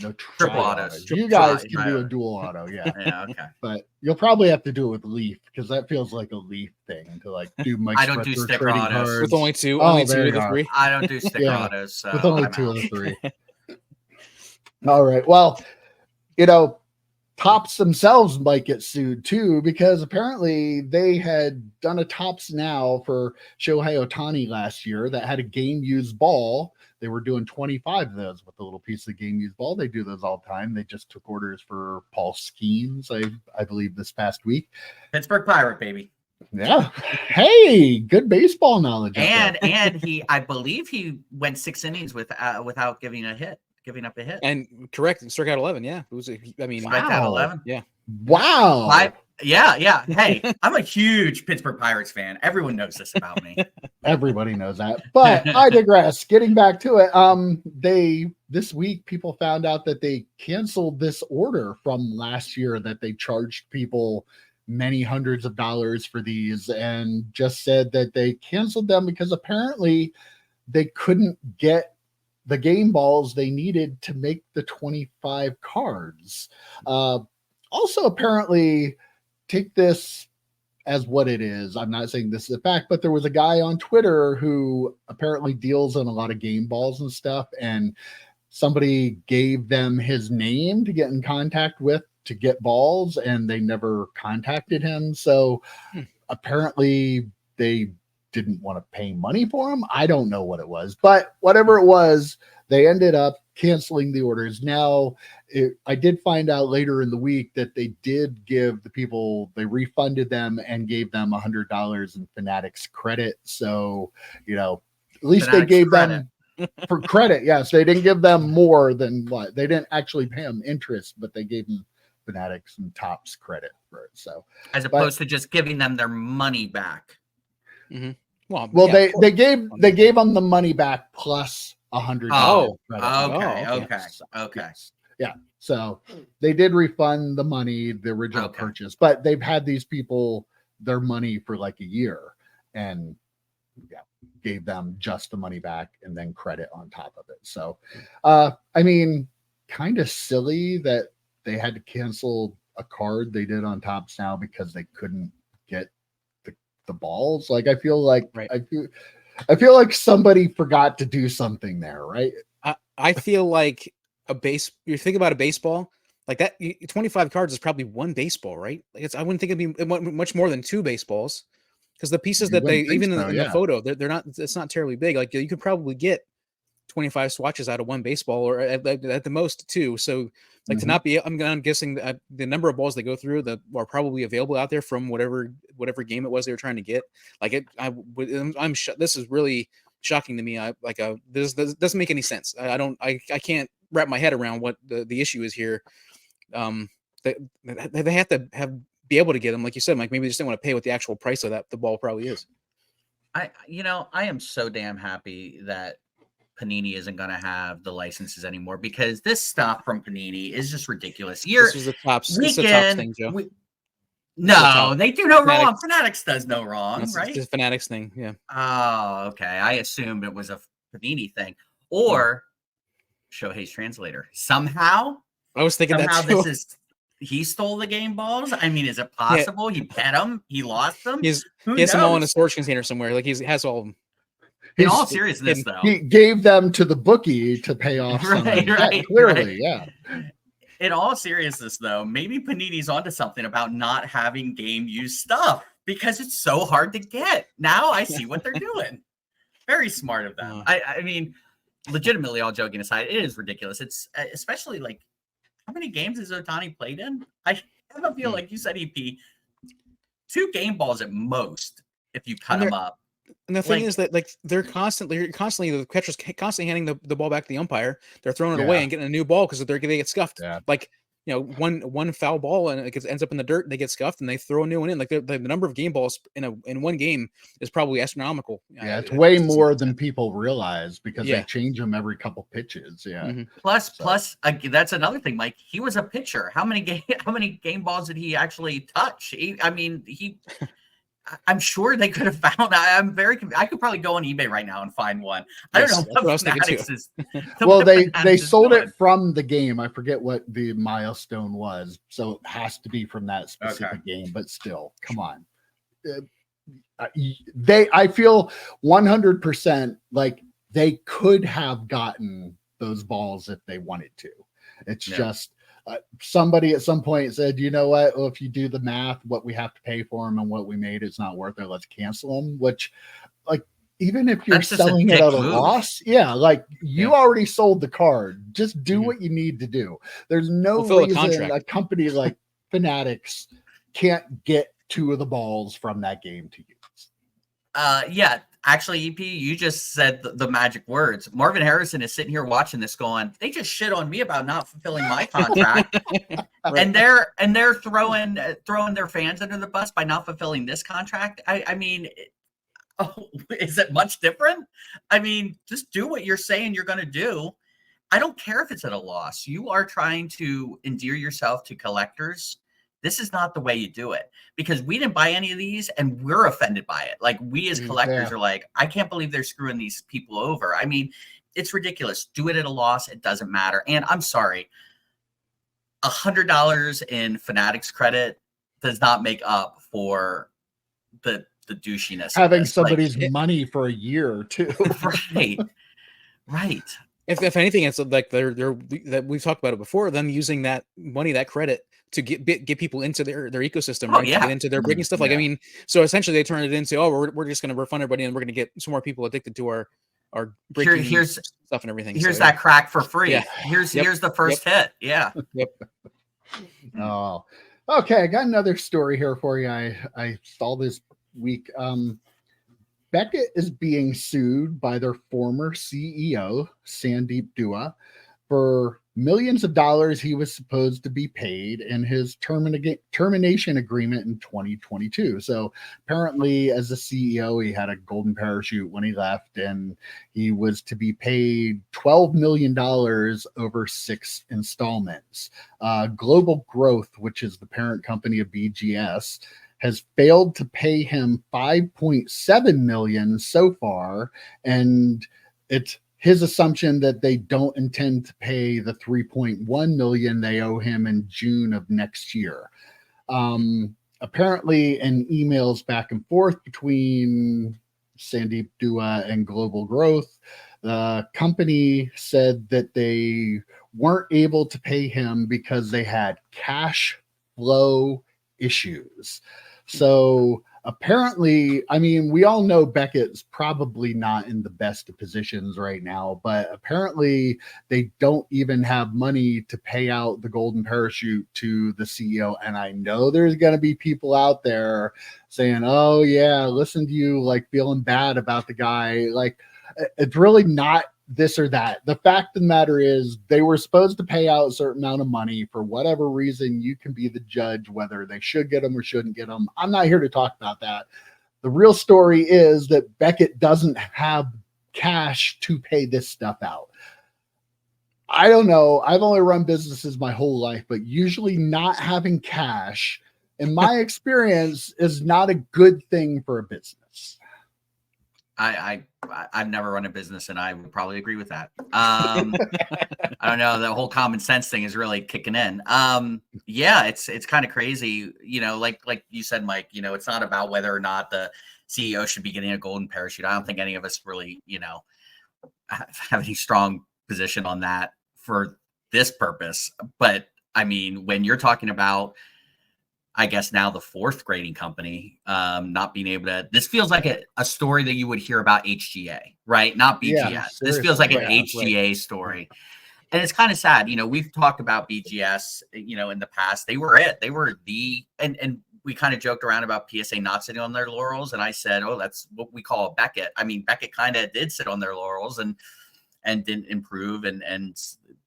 No triple autos. You guys can do a dual auto, yeah. Yeah, okay. But you'll probably have to do it with Leaf because that feels like a Leaf thing to like do Mike's I don't do sticker autos. Cards. With only two of the three. I don't do sticker autos. So with only two of the three. All right. Well, you know, Topps themselves might get sued too because apparently they had done a Topps Now for Shohei Ohtani last year that had a game used ball. They were doing 25 of those with a little piece of game used ball. They do those all the time. They just took orders for Paul Skeens, I believe, this past week. Pittsburgh Pirate, baby. Yeah. Hey, good baseball knowledge. And I believe he went 6 innings without giving up a hit. And correct, struck out 11. Yeah, it was. Struck out 11. Yeah. Wow. Yeah. Hey, I'm a huge Pittsburgh Pirates fan. Everyone knows this about me. Everybody knows that. But I digress. Getting back to it, this week people found out that they canceled this order from last year that they charged people many hundreds of dollars for these, and just said that they canceled them because apparently they couldn't get the game balls they needed to make the 25 cards. Also, apparently, take this as what it is. I'm not saying this is a fact, but there was a guy on Twitter who apparently deals in a lot of game balls and stuff, and somebody gave them his name to get in contact with to get balls, and they never contacted him. So apparently they didn't want to pay money for him. I don't know what it was, but whatever it was, they ended up canceling the orders. Now, I did find out later in the week that they did give the people, they refunded them and gave them $100 in Fanatics credit. So, you know, at least Fanatics they gave them for credit. Yes, they didn't give them more than what they didn't actually pay them interest, but they gave them Fanatics and Topps credit for it. So, as opposed to just giving them their money back. Mm-hmm. Well, yeah, they gave them the money back plus $100. Okay. Yeah. So they did refund the money, the original purchase, but they've had these people their money for like a year and gave them just the money back and then credit on top of it. So, I mean, kind of silly that they had to cancel a card they did on Topps Now because they couldn't get the balls. Like, I feel like I feel like somebody forgot to do something there, right? I feel like you think about a baseball like that. 25 cards is probably one baseball, right? Like I wouldn't think it'd be much more than 2 basemballs because the pieces that they even in the photo, they're not. It's not terribly big. Like you could probably get 25 swatches out of one baseball, or at the most 2. So like to not be, I'm guessing the number of balls they go through that are probably available out there from whatever game it was they were trying to get. Like this is really shocking to me. This doesn't make any sense. I can't wrap my head around what the issue is here. They have to be able to get them, like you said, Mike. Maybe they just didn't want to pay what the actual price of the ball probably is. I am so damn happy that Panini isn't going to have the licenses anymore because this stuff from Panini is just ridiculous. This was the Topps thing, Joe. They do no wrong. Fanatics does no wrong, right? It's a Fanatics thing, yeah. Oh, okay. I assumed it was a Panini thing or Shohei's translator. Somehow, I was thinking that too. He stole the game balls. I mean, is it possible? He bet them. He lost them. He has them all in a storage container somewhere. Like he has all of them. In all seriousness, though, he gave them to the bookie to pay off. Clearly, yeah. In all seriousness, though, maybe Panini's onto something about not having game used stuff. because it's so hard to get. Now I see what they're doing. Very smart of them. I mean, legitimately, all joking aside, it is ridiculous. It's especially like, how many games has Ohtani played in? I have a feel like you said, EP, 2 game balls at most if you cut them up. And the thing is that like they're constantly the catcher's constantly handing the ball back to the umpire. They're throwing it away and getting a new ball because they get scuffed. Yeah. Like, you know, one foul ball and it ends up in the dirt. They get scuffed and they throw a new one in. Like the number of game balls in one game is probably astronomical. Yeah, it's way more than people realize because they change them every couple pitches. Yeah. Mm-hmm. Plus, that's another thing, Mike. He was a pitcher. How many game balls did he actually touch? I'm sure they could have found. I could probably go on eBay right now and find one. I don't know what Fanatics is. Well, they sold it from the game. I forget what the milestone was, so it has to be from that specific game. But still, come on. I feel 100% like they could have gotten those balls if they wanted to. It's just. Somebody at some point said, you know what? Well, if you do the math, what we have to pay for them and what we made, it's not worth it. Let's cancel them. Which, like, even if you're selling it at a loss, like you already sold the card. Just do what you need to do. There's no reason a company like Fanatics can't get 2 of the balls from that game to use. Actually, EP, you just said the magic words. Marvin Harrison is sitting here watching this going, they just shit on me about not fulfilling my contract. and they're throwing their fans under the bus by not fulfilling this contract. I mean, is it much different? I mean, just do what you're saying you're going to do. I don't care if it's at a loss. You are trying to endear yourself to collectors. This is not the way you do it, because we didn't buy any of these and we're offended by it. Like, we as collectors are like, I can't believe they're screwing these people over. I mean, it's ridiculous. Do it at a loss. It doesn't matter. And I'm sorry, $100 in Fanatics credit does not make up for the douchiness. Having somebody's money for a year or 2. Right. If anything, it's like they're that we've talked about it before, them using that money, that credit to get people into their ecosystem, right? To get into their breaking stuff. Like, I mean, so essentially they turn it into, we're just going to refund everybody and we're going to get some more people addicted to our breaking stuff and everything. Here's that crack for free. Yeah. Here's the first hit. Yeah. Oh, okay. I got another story here for you. I saw this week. Beckett is being sued by their former CEO, Sandeep Dua, for millions of dollars he was supposed to be paid in his termination agreement in 2022. So apparently, as a CEO, he had a golden parachute when he left, and he was to be paid $12 million over 6 installments. Global Growth, which is the parent company of BGS, has failed to pay him $5.7 million so far, and it's his assumption that they don't intend to pay the $3.1 million they owe him in June of next year. Apparently, in emails back and forth between Sandeep Dua and Global Growth, the company said that they weren't able to pay him because they had cash flow issues. So apparently, I mean, we all know Beckett's probably not in the best of positions right now, but apparently they don't even have money to pay out the golden parachute to the CEO. And I know there's going to be people out there saying, oh yeah, listen to you, like feeling bad about the guy. Like, it's really not this or that. The fact of the matter is they were supposed to pay out a certain amount of money. For whatever reason, you can be the judge whether they should get them or shouldn't get them. I'm not here to talk about that. The real story is that Beckett doesn't have cash to pay this stuff out. I don't know. I've only run businesses my whole life, but usually not having cash, in my experience, is not a good thing for a business. I've never run a business, and I would probably agree with that. I don't know. The whole common sense thing is really kicking in. Yeah, it's kind of crazy. You know, like you said, Mike, you know, it's not about whether or not the CEO should be getting a golden parachute. I don't think any of us really, you know, have any strong position on that for this purpose. But I mean, when you're talking about I guess now the fourth grading company, not being able to. This feels like a story that you would hear about HGA, right? Not BGS. Yeah, this feels like an right, HGA story. And it's kind of sad. We've talked about BGS, in the past. They were it. They were and we kind of joked around about PSA not sitting on their laurels. And I said, oh, that's what we call a Beckett. I mean, Beckett kind of did sit on their laurels and didn't improve. And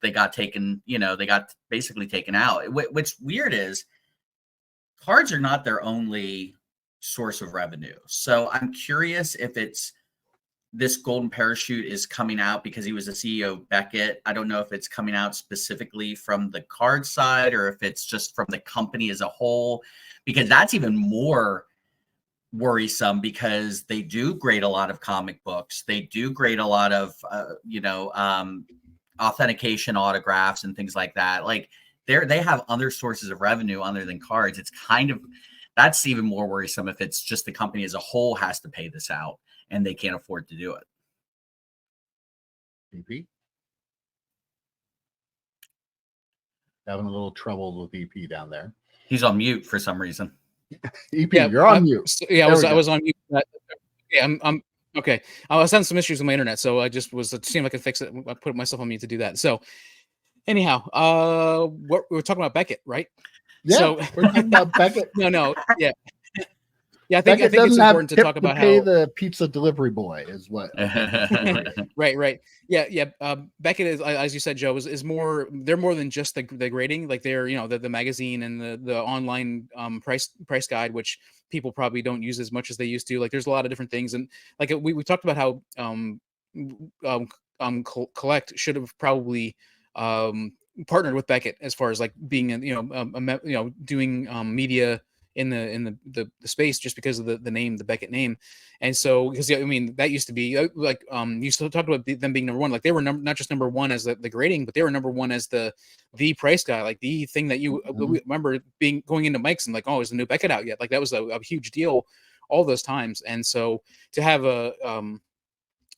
they got taken, they got basically taken out. What's weird is cards are not their only source of revenue. So I'm curious if it's this golden parachute is coming out because he was the CEO of Beckett. I don't know if it's coming out specifically from the card side or if it's just from the company as a whole, because that's even more worrisome because they do grade a lot of comic books. They do grade a lot of, authentication autographs and things like that. Like they have other sources of revenue other than cards. It's that's even more worrisome if it's just the company as a whole has to pay this out and they can't afford to do it. EP? Having a little trouble with EP down there. He's on mute for some reason. EP, you're on mute. I was on mute. I'm okay. I was having some issues with my internet, so I just was seeing if I could fix it. I put myself on mute to do that. So anyhow, we were talking about Beckett, right? Yeah, so, we're talking about Beckett. No, yeah. Yeah, I think it's important to talk about how the pizza delivery boy is what. Right. Yeah. Beckett is, as you said, Joe, is more. They're more than just the grading. Like they're the magazine and the online price guide, which people probably don't use as much as they used to. Like there's a lot of different things, and like we talked about how Collect should have probably partnered with Beckett as far as like being doing media in the space just because of the name, the Beckett name. And so, because I mean, that used to be like, you still talked about them being number one, like they were not just number one as the grading, but they were number one as the price guy, like the thing that you remember going into Mike's and like, oh, is the new Beckett out yet? Like that was a huge deal all those times. And so to have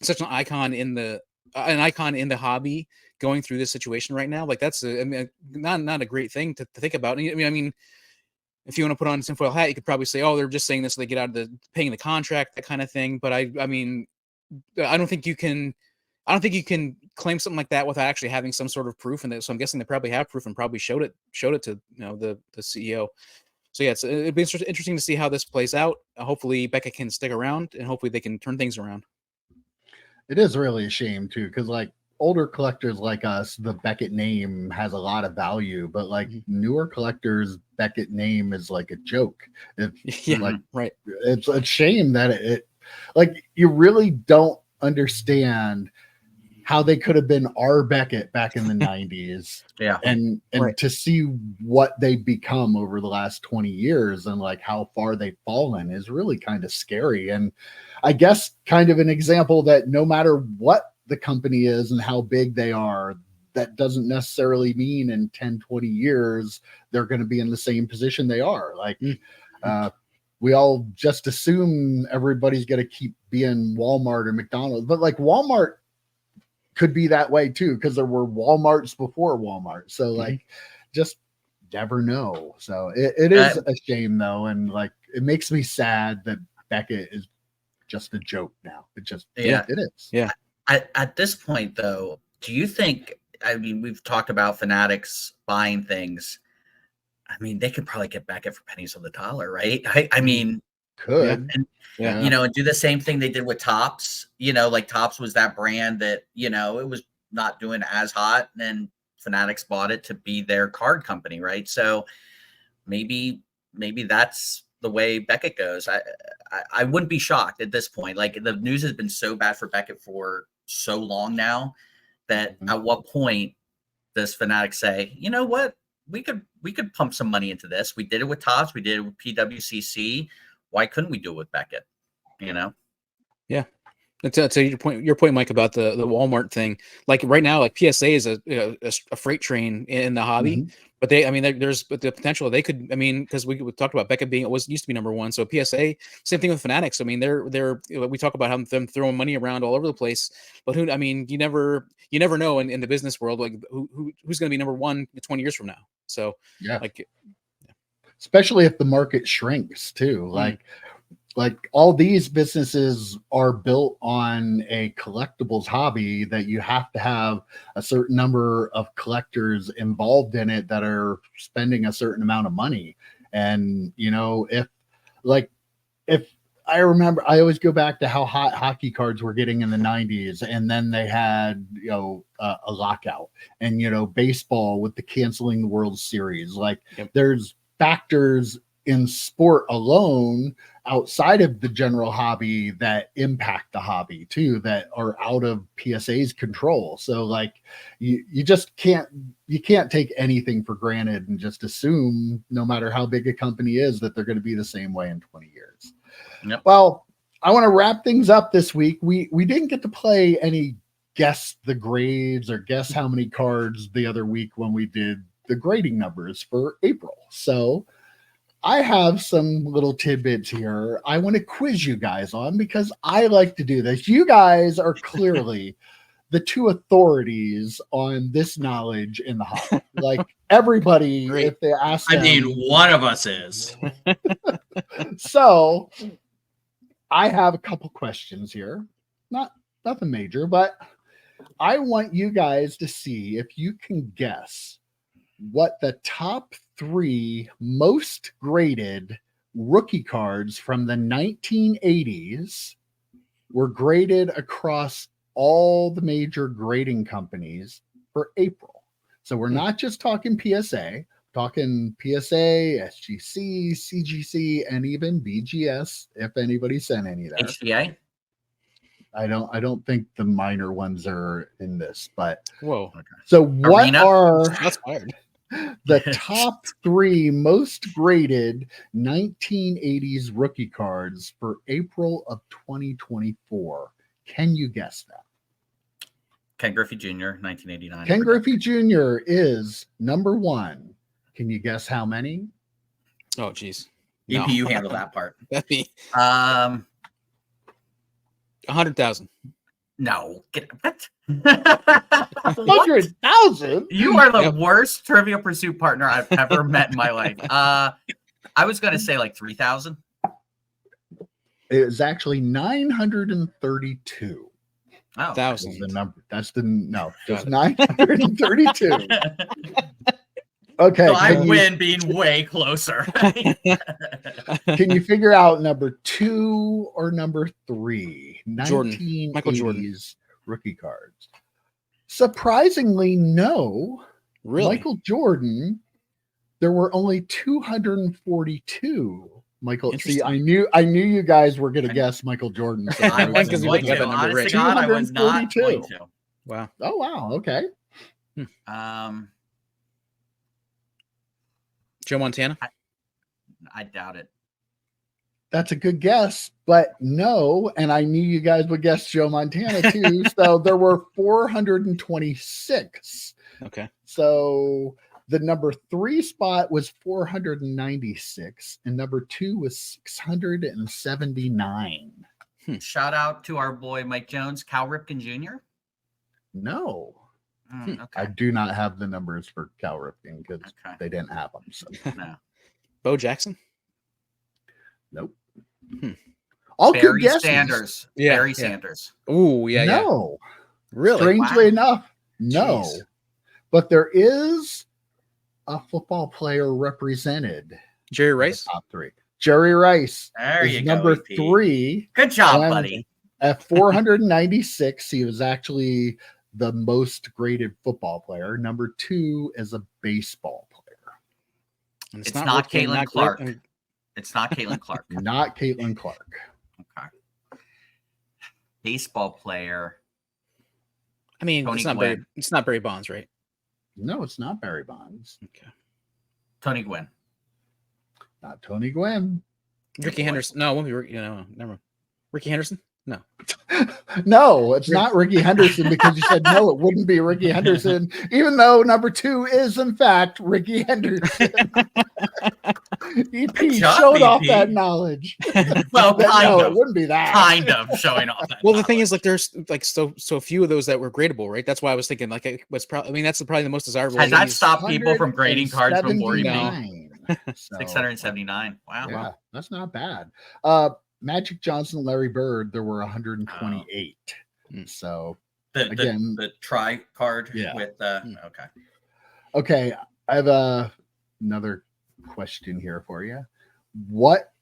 such an icon in the hobby going through this situation right now, like that's not a great thing to think about. I mean, if you want to put on a tinfoil hat, you could probably say, oh, they're just saying this so they get out of the paying the contract, that kind of thing. But I mean, I don't think you can claim something like that without actually having some sort of proof. And so I'm guessing they probably have proof and probably showed it to the CEO. So yeah, it'd be interesting to see how this plays out. Hopefully Beckett can stick around and hopefully they can turn things around. It is really a shame too, because like older collectors like us, the Beckett name has a lot of value, but like newer collectors, Beckett name is like a joke. Right. It's a shame that it like you really don't understand how they could have been our Beckett back in the 90s. Yeah. And right. To see what they've become over the last 20 years and like how far they've fallen is really kind of scary. And I guess kind of an example that no matter what the company is and how big they are, that doesn't necessarily mean in 10, 20 years, they're going to be in the same position they are. Like, we all just assume everybody's going to keep being Walmart or McDonald's, but like Walmart could be that way too, because there were Walmarts before Walmart. So like, just never know. So it is a shame though. And like, it makes me sad that Beckett is just a joke now. It is. Yeah. At this point, though, do you think, I mean, we've talked about Fanatics buying things. I mean, they could probably get Beckett for pennies on the dollar, right? I mean, could. And, and do the same thing they did with Topps. Like Topps was that brand that, it was not doing as hot. And then Fanatics bought it to be their card company, right? So maybe that's the way Beckett goes. I wouldn't be shocked at this point. Like the news has been so bad for Beckett for so long now that at what point does Fanatics say, you know what, we could pump some money into this. We did it with Topps, we did it with PWCC. Why couldn't we do it with Beckett? Yeah. To your point, Mike, about the Walmart thing. Like right now, like PSA is a freight train in the hobby, but there's the potential they could. I mean, because we talked about Beckett used to be number one. So PSA, same thing with Fanatics. I mean, they're we talk about them throwing money around all over the place, but you never know in the business world like who's going to be number one 20 years from now. So especially if the market shrinks too. Like all these businesses are built on a collectibles hobby that you have to have a certain number of collectors involved in it that are spending a certain amount of money. And, you know, if I remember, I always go back to how hot hockey cards were getting in the 90s. And then they had, you know, a lockout, and, you know, baseball with the canceling the World Series. Like there's factors in sport alone outside of the general hobby that impact the hobby too, that are out of PSA's control. So like you just can't take anything for granted and just assume, no matter how big a company is, that they're going to be the same way in 20 years. Yep. Well, I want to wrap things up this week. We didn't get to play any guess the grades or guess how many cards the other week when we did the grading numbers for April. So I have some little tidbits here I want to quiz you guys on, because I like to do this. You guys are clearly the two authorities on this knowledge in the hobby. Like everybody, if they ask them, I mean, one of us is. So I have a couple questions here. Nothing major, but I want you guys to see if you can guess what the top 3 most graded rookie cards from the 1980s were graded across all the major grading companies for April. So we're not just talking PSA, talking PSA, SGC, CGC, and even BGS, if anybody sent any of that. HDA? I don't think the minor ones are in this, but whoa. So what Arena? are That's fired. the top 3 most graded 1980s rookie cards for April of 2024? Can you guess that? Ken Griffey Jr., 1989. Ken Griffey Jr. is number 1. Can you guess how many? Oh, geez. EP, you handle that part. That'd be 100,000. No. What? 100,000? You are the worst Trivia Pursuit partner I've ever met in my life. I was going to say like 3,000. It was actually 932. Oh, thousand. The number. That's the no. Just 932. Okay. So I win being way closer. Can you figure out number 2 or number 3? Jordan. Michael Jordan. Rookie cards. Surprisingly, no. Really? Michael Jordan. There were only 242. Michael, see, I knew you guys were gonna guess Michael Jordan. So I wasn't going to. Honest to God, I was not going to. Wow. Oh wow. Okay. Joe Montana? I doubt it. That's a good guess, but no. And I knew you guys would guess Joe Montana too. So there were 426. Okay. So the number 3 spot was 496, and number 2 was 679. Shout out to our boy Mike Jones, Cal Ripken Jr. No. Okay. I do not have the numbers for Cal Ripken because they didn't have them. So. No. Bo Jackson? Nope. All Barry good guesses. Sanders. Yeah, Barry yeah. Sanders. Oh, yeah. No. Really? Strangely enough, no. Jeez. But there is a football player represented. Jerry Rice? Top 3. Jerry Rice. There is you go. Number EP. 3. Good job, buddy. At 496, he was actually the most graded football player. Number 2 is a baseball player. And It's not Caitlin Clark. It's not Caitlin Clark. Not Caitlin Clark. Okay. Baseball player. I mean, Tony it's not Barry Bonds, right? No, it's not Barry Bonds. Okay. Tony Gwynn. Not Tony Gwynn. Ricky Henderson. No, it won't be Ricky. No, never mind. Ricky Henderson? No. No, it's not Ricky Henderson because you said no, it wouldn't be Ricky Henderson, even though number 2 is in fact Ricky Henderson. EP showed off that knowledge. Well, kind of. It wouldn't be that. Kind of showing off that. Well, the thing is, like, there's like so few of those that were gradable, right? That's why I was thinking, like, it was probably. I mean, that's probably the most desirable. Has that stopped people from grading cards before you? So, 679. Wow. Yeah, that's not bad. Magic Johnson, Larry Bird, there were 128. So again, the tri card Yeah. with Okay, I have another question here for you. What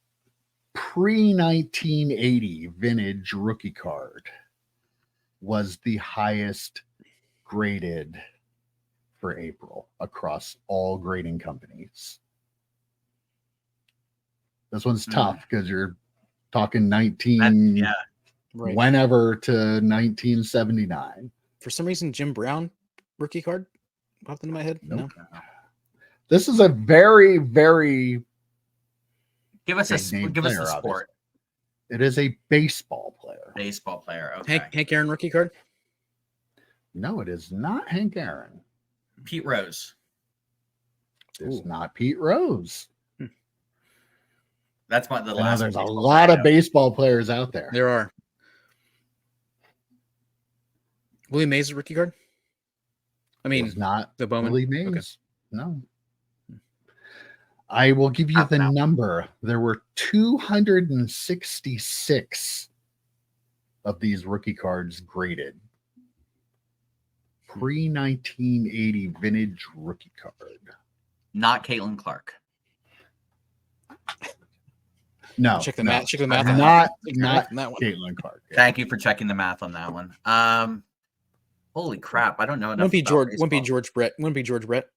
pre-1980 vintage rookie card was the highest graded for April across all grading companies? This one's tough because you're talking 19 whenever to 1979. For some reason, Jim Brown rookie card popped into my head. Nope. No. This is a very, very give us a sport. Obviously. It is a baseball player. Baseball player. Okay. Hank Aaron rookie card? No, it is not Hank Aaron. Pete Rose. It's not Pete Rose. That's the last. There's a lot of baseball players out there. There are. Willie Mays' rookie card? I mean, it's not the Bowman. Willie Mays. Okay. No. I will give you the number. There were 266 of these rookie cards graded. Pre-1980 vintage rookie card. Not Caitlin Clark. No. Check the math. Check the math. Not Caitlin Clark. Yeah. Thank you for checking the math on that one. Holy crap! I don't know enough. Wouldn't be George Brett. Wouldn't be George Brett.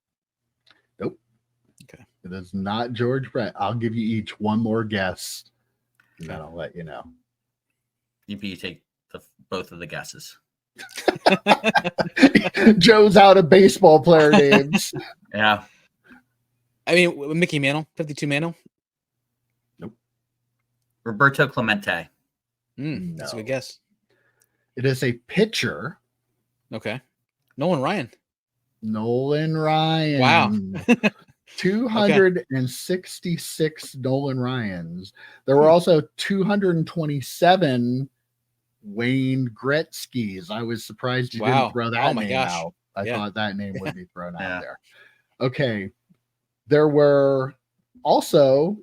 Nope. Okay. It is not George Brett. I'll give you each one more guess, and then I'll let you know. You take both of the guesses. Joe's out of baseball player names. Yeah. I mean, Mickey Mantle, 52 Mantle. Nope. Roberto Clemente. No. That's a good guess. It is a pitcher. Okay. Nolan Ryan. Wow. 266 Nolan Ryans. There were also 227 Wayne Gretzky's. I was surprised you didn't throw that name out. I thought that name would be thrown out there. Okay. There were also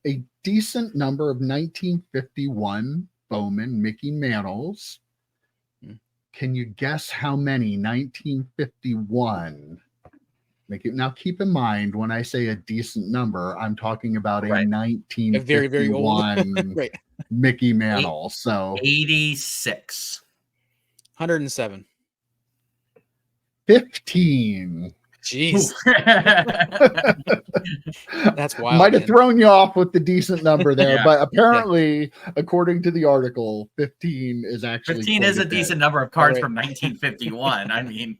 a decent number of 1951 Bowman Mickey Mantles. Can you guess how many 1951? Now, keep in mind, when I say a decent number, I'm talking about a 1951 very, very old Mickey Mantle. So 86. 107. 15. Jeez. That's wild. Might have thrown you off with the decent number there, but apparently, according to the article, 15 is actually 15 is a decent number of cards from 1951. I mean,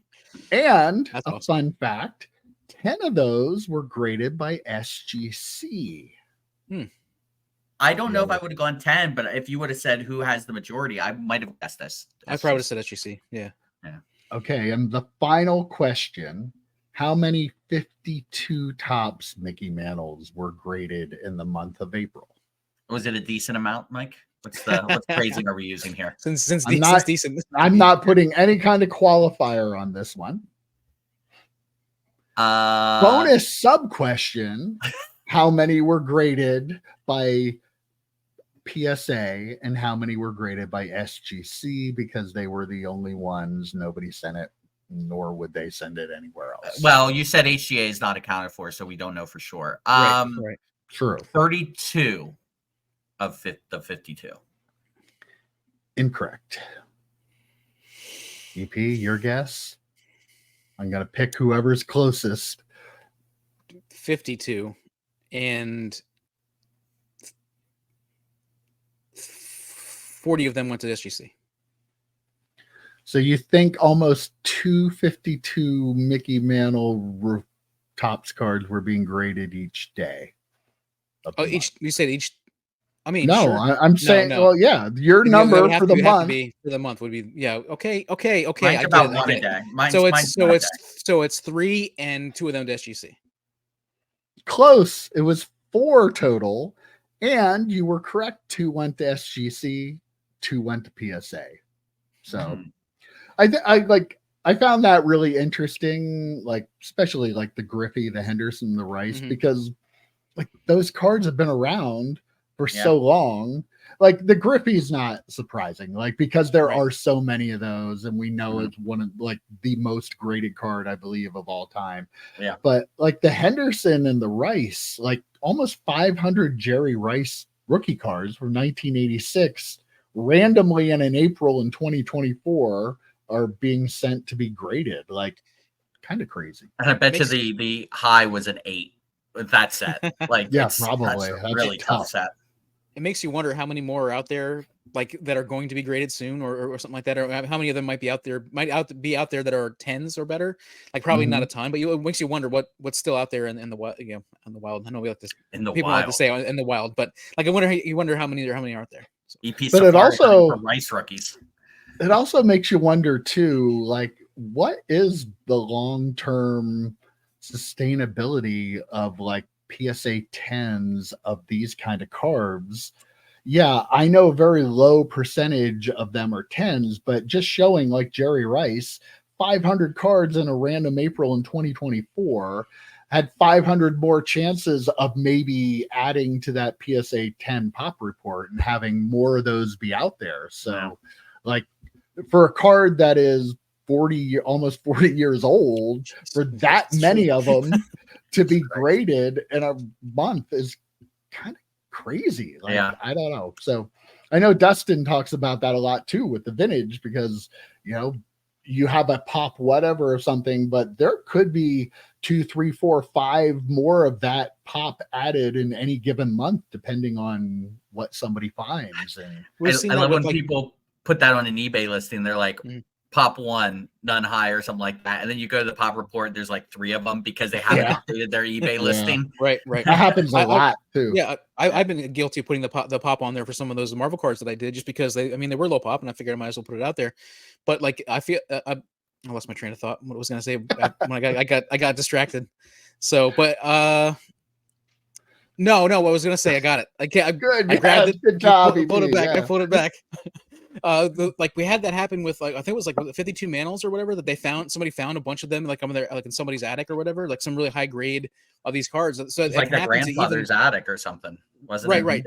and a fun fact, 10 of those were graded by SGC. I don't know if I would have gone 10, but if you would have said who has the majority, I might have guessed this. I probably would have said SGC. Yeah. Okay, and the final question. How many 52 tops Mickey Mantles were graded in the month of April? Was it a decent amount, Mike? What phrasing are we using here? Since decent. I'm not putting any kind of qualifier on this one. Bonus sub question. How many were graded by PSA and how many were graded by SGC, because they were the only ones. Nobody sent it, nor would they send it anywhere else. Well, you said HGA is not accounted for, so we don't know for sure. Right. True. 32 of the 52. Incorrect. EP, your guess? I'm going to pick whoever's closest. 52 and 40 of them went to SGC. So you think almost 252 Mickey Mantle tops cards were being graded each day? You said each. I mean, no, sure. I'm saying, no. Well, yeah, your number for the month would be, Okay. Mine's about one a day. So it's 3 and 2 of them to SGC. Close. It was 4 total, and you were correct. 2 went to SGC, 2 went to PSA. So I found that really interesting, like especially like the Griffey, the Henderson, the Rice, because like those cards have been around for so long. Like the Griffey's not surprising, like because there are so many of those, and we know it's one of like the most graded card, I believe, of all time. Yeah. But like the Henderson and the Rice, like almost 500 Jerry Rice rookie cards from 1986, randomly and in April in 2024 are being sent to be graded. Like kind of crazy. And I bet you the high was an 8 with that set. Like probably that's a really tough set. It makes you wonder how many more are out there like that are going to be graded soon or something like that, or how many of them might be out there that are 10s or better. Like probably not a ton, but it makes you wonder what's still out there in the wild. You know, in the wild. I know we like this. In the people wild. like to say in the wild, but like I wonder how many are out there. So. But it also Rice rookies. It also makes you wonder too, like what is the long-term sustainability of like PSA 10s of these kind of cards? Yeah, I know a very low percentage of them are 10s, but just showing like Jerry Rice, 500 cards in a random April in 2024 had 500 more chances of maybe adding to that PSA 10 pop report and having more of those be out there. So like for a card that is almost 40 years old, for that many of them to be graded in a month is kind of crazy. Like, I don't know. So I know Dustin talks about that a lot too with the vintage, because, you know, you have a pop whatever or something, but there could be 2, 3, 4, 5 more of that pop added in any given month, depending on what somebody finds. And I love when people put that on an eBay listing. They're like, pop 1, none high or something like that. And then you go to the pop report, there's like 3 of them because they haven't updated their eBay listing. Right. That happens a lot too. Yeah, I've been guilty of putting the pop on there for some of those Marvel cards that I did, just because they were low pop, and I figured I might as well put it out there. But like I feel I lost my train of thought. What I was gonna say when I got distracted. So, but no, what I was gonna say, I got it. I grabbed it. Good job. I pulled it back. Like we had that happen with like I think it was like 52 Manals or whatever, that somebody found a bunch of them like in somebody's attic or whatever, like some really high grade of these cards. So it's like that grandfather's attic or something, wasn't it? Right.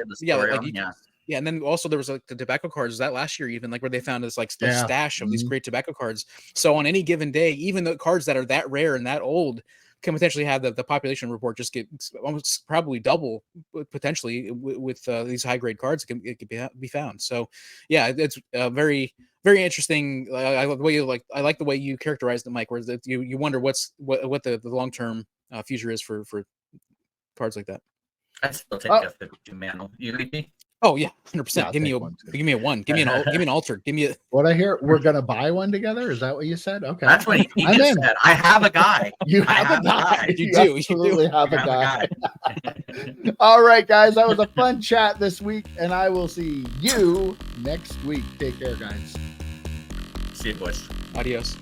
Yeah, and then also there was like the tobacco cards that last year, even like where they found this like stash of these great tobacco cards. So on any given day, even the cards that are that rare and that old can potentially have the population report just get almost probably double potentially with these high grade cards. It could be found. So yeah, it's very, very interesting. I like the way you characterized it, Mike, where you wonder what the long term future is for cards like that. I still take a 52 Manal. You agree? Oh yeah, 100%. Give me a 1. Give me an altered. Give me a. What I hear, we're gonna buy one together. Is that what you said? Okay, that's what he just said. I have a guy. You have a guy. You do. Absolutely have a guy. All right, guys, that was a fun chat this week, and I will see you next week. Take care, guys. See you, boys. Adios.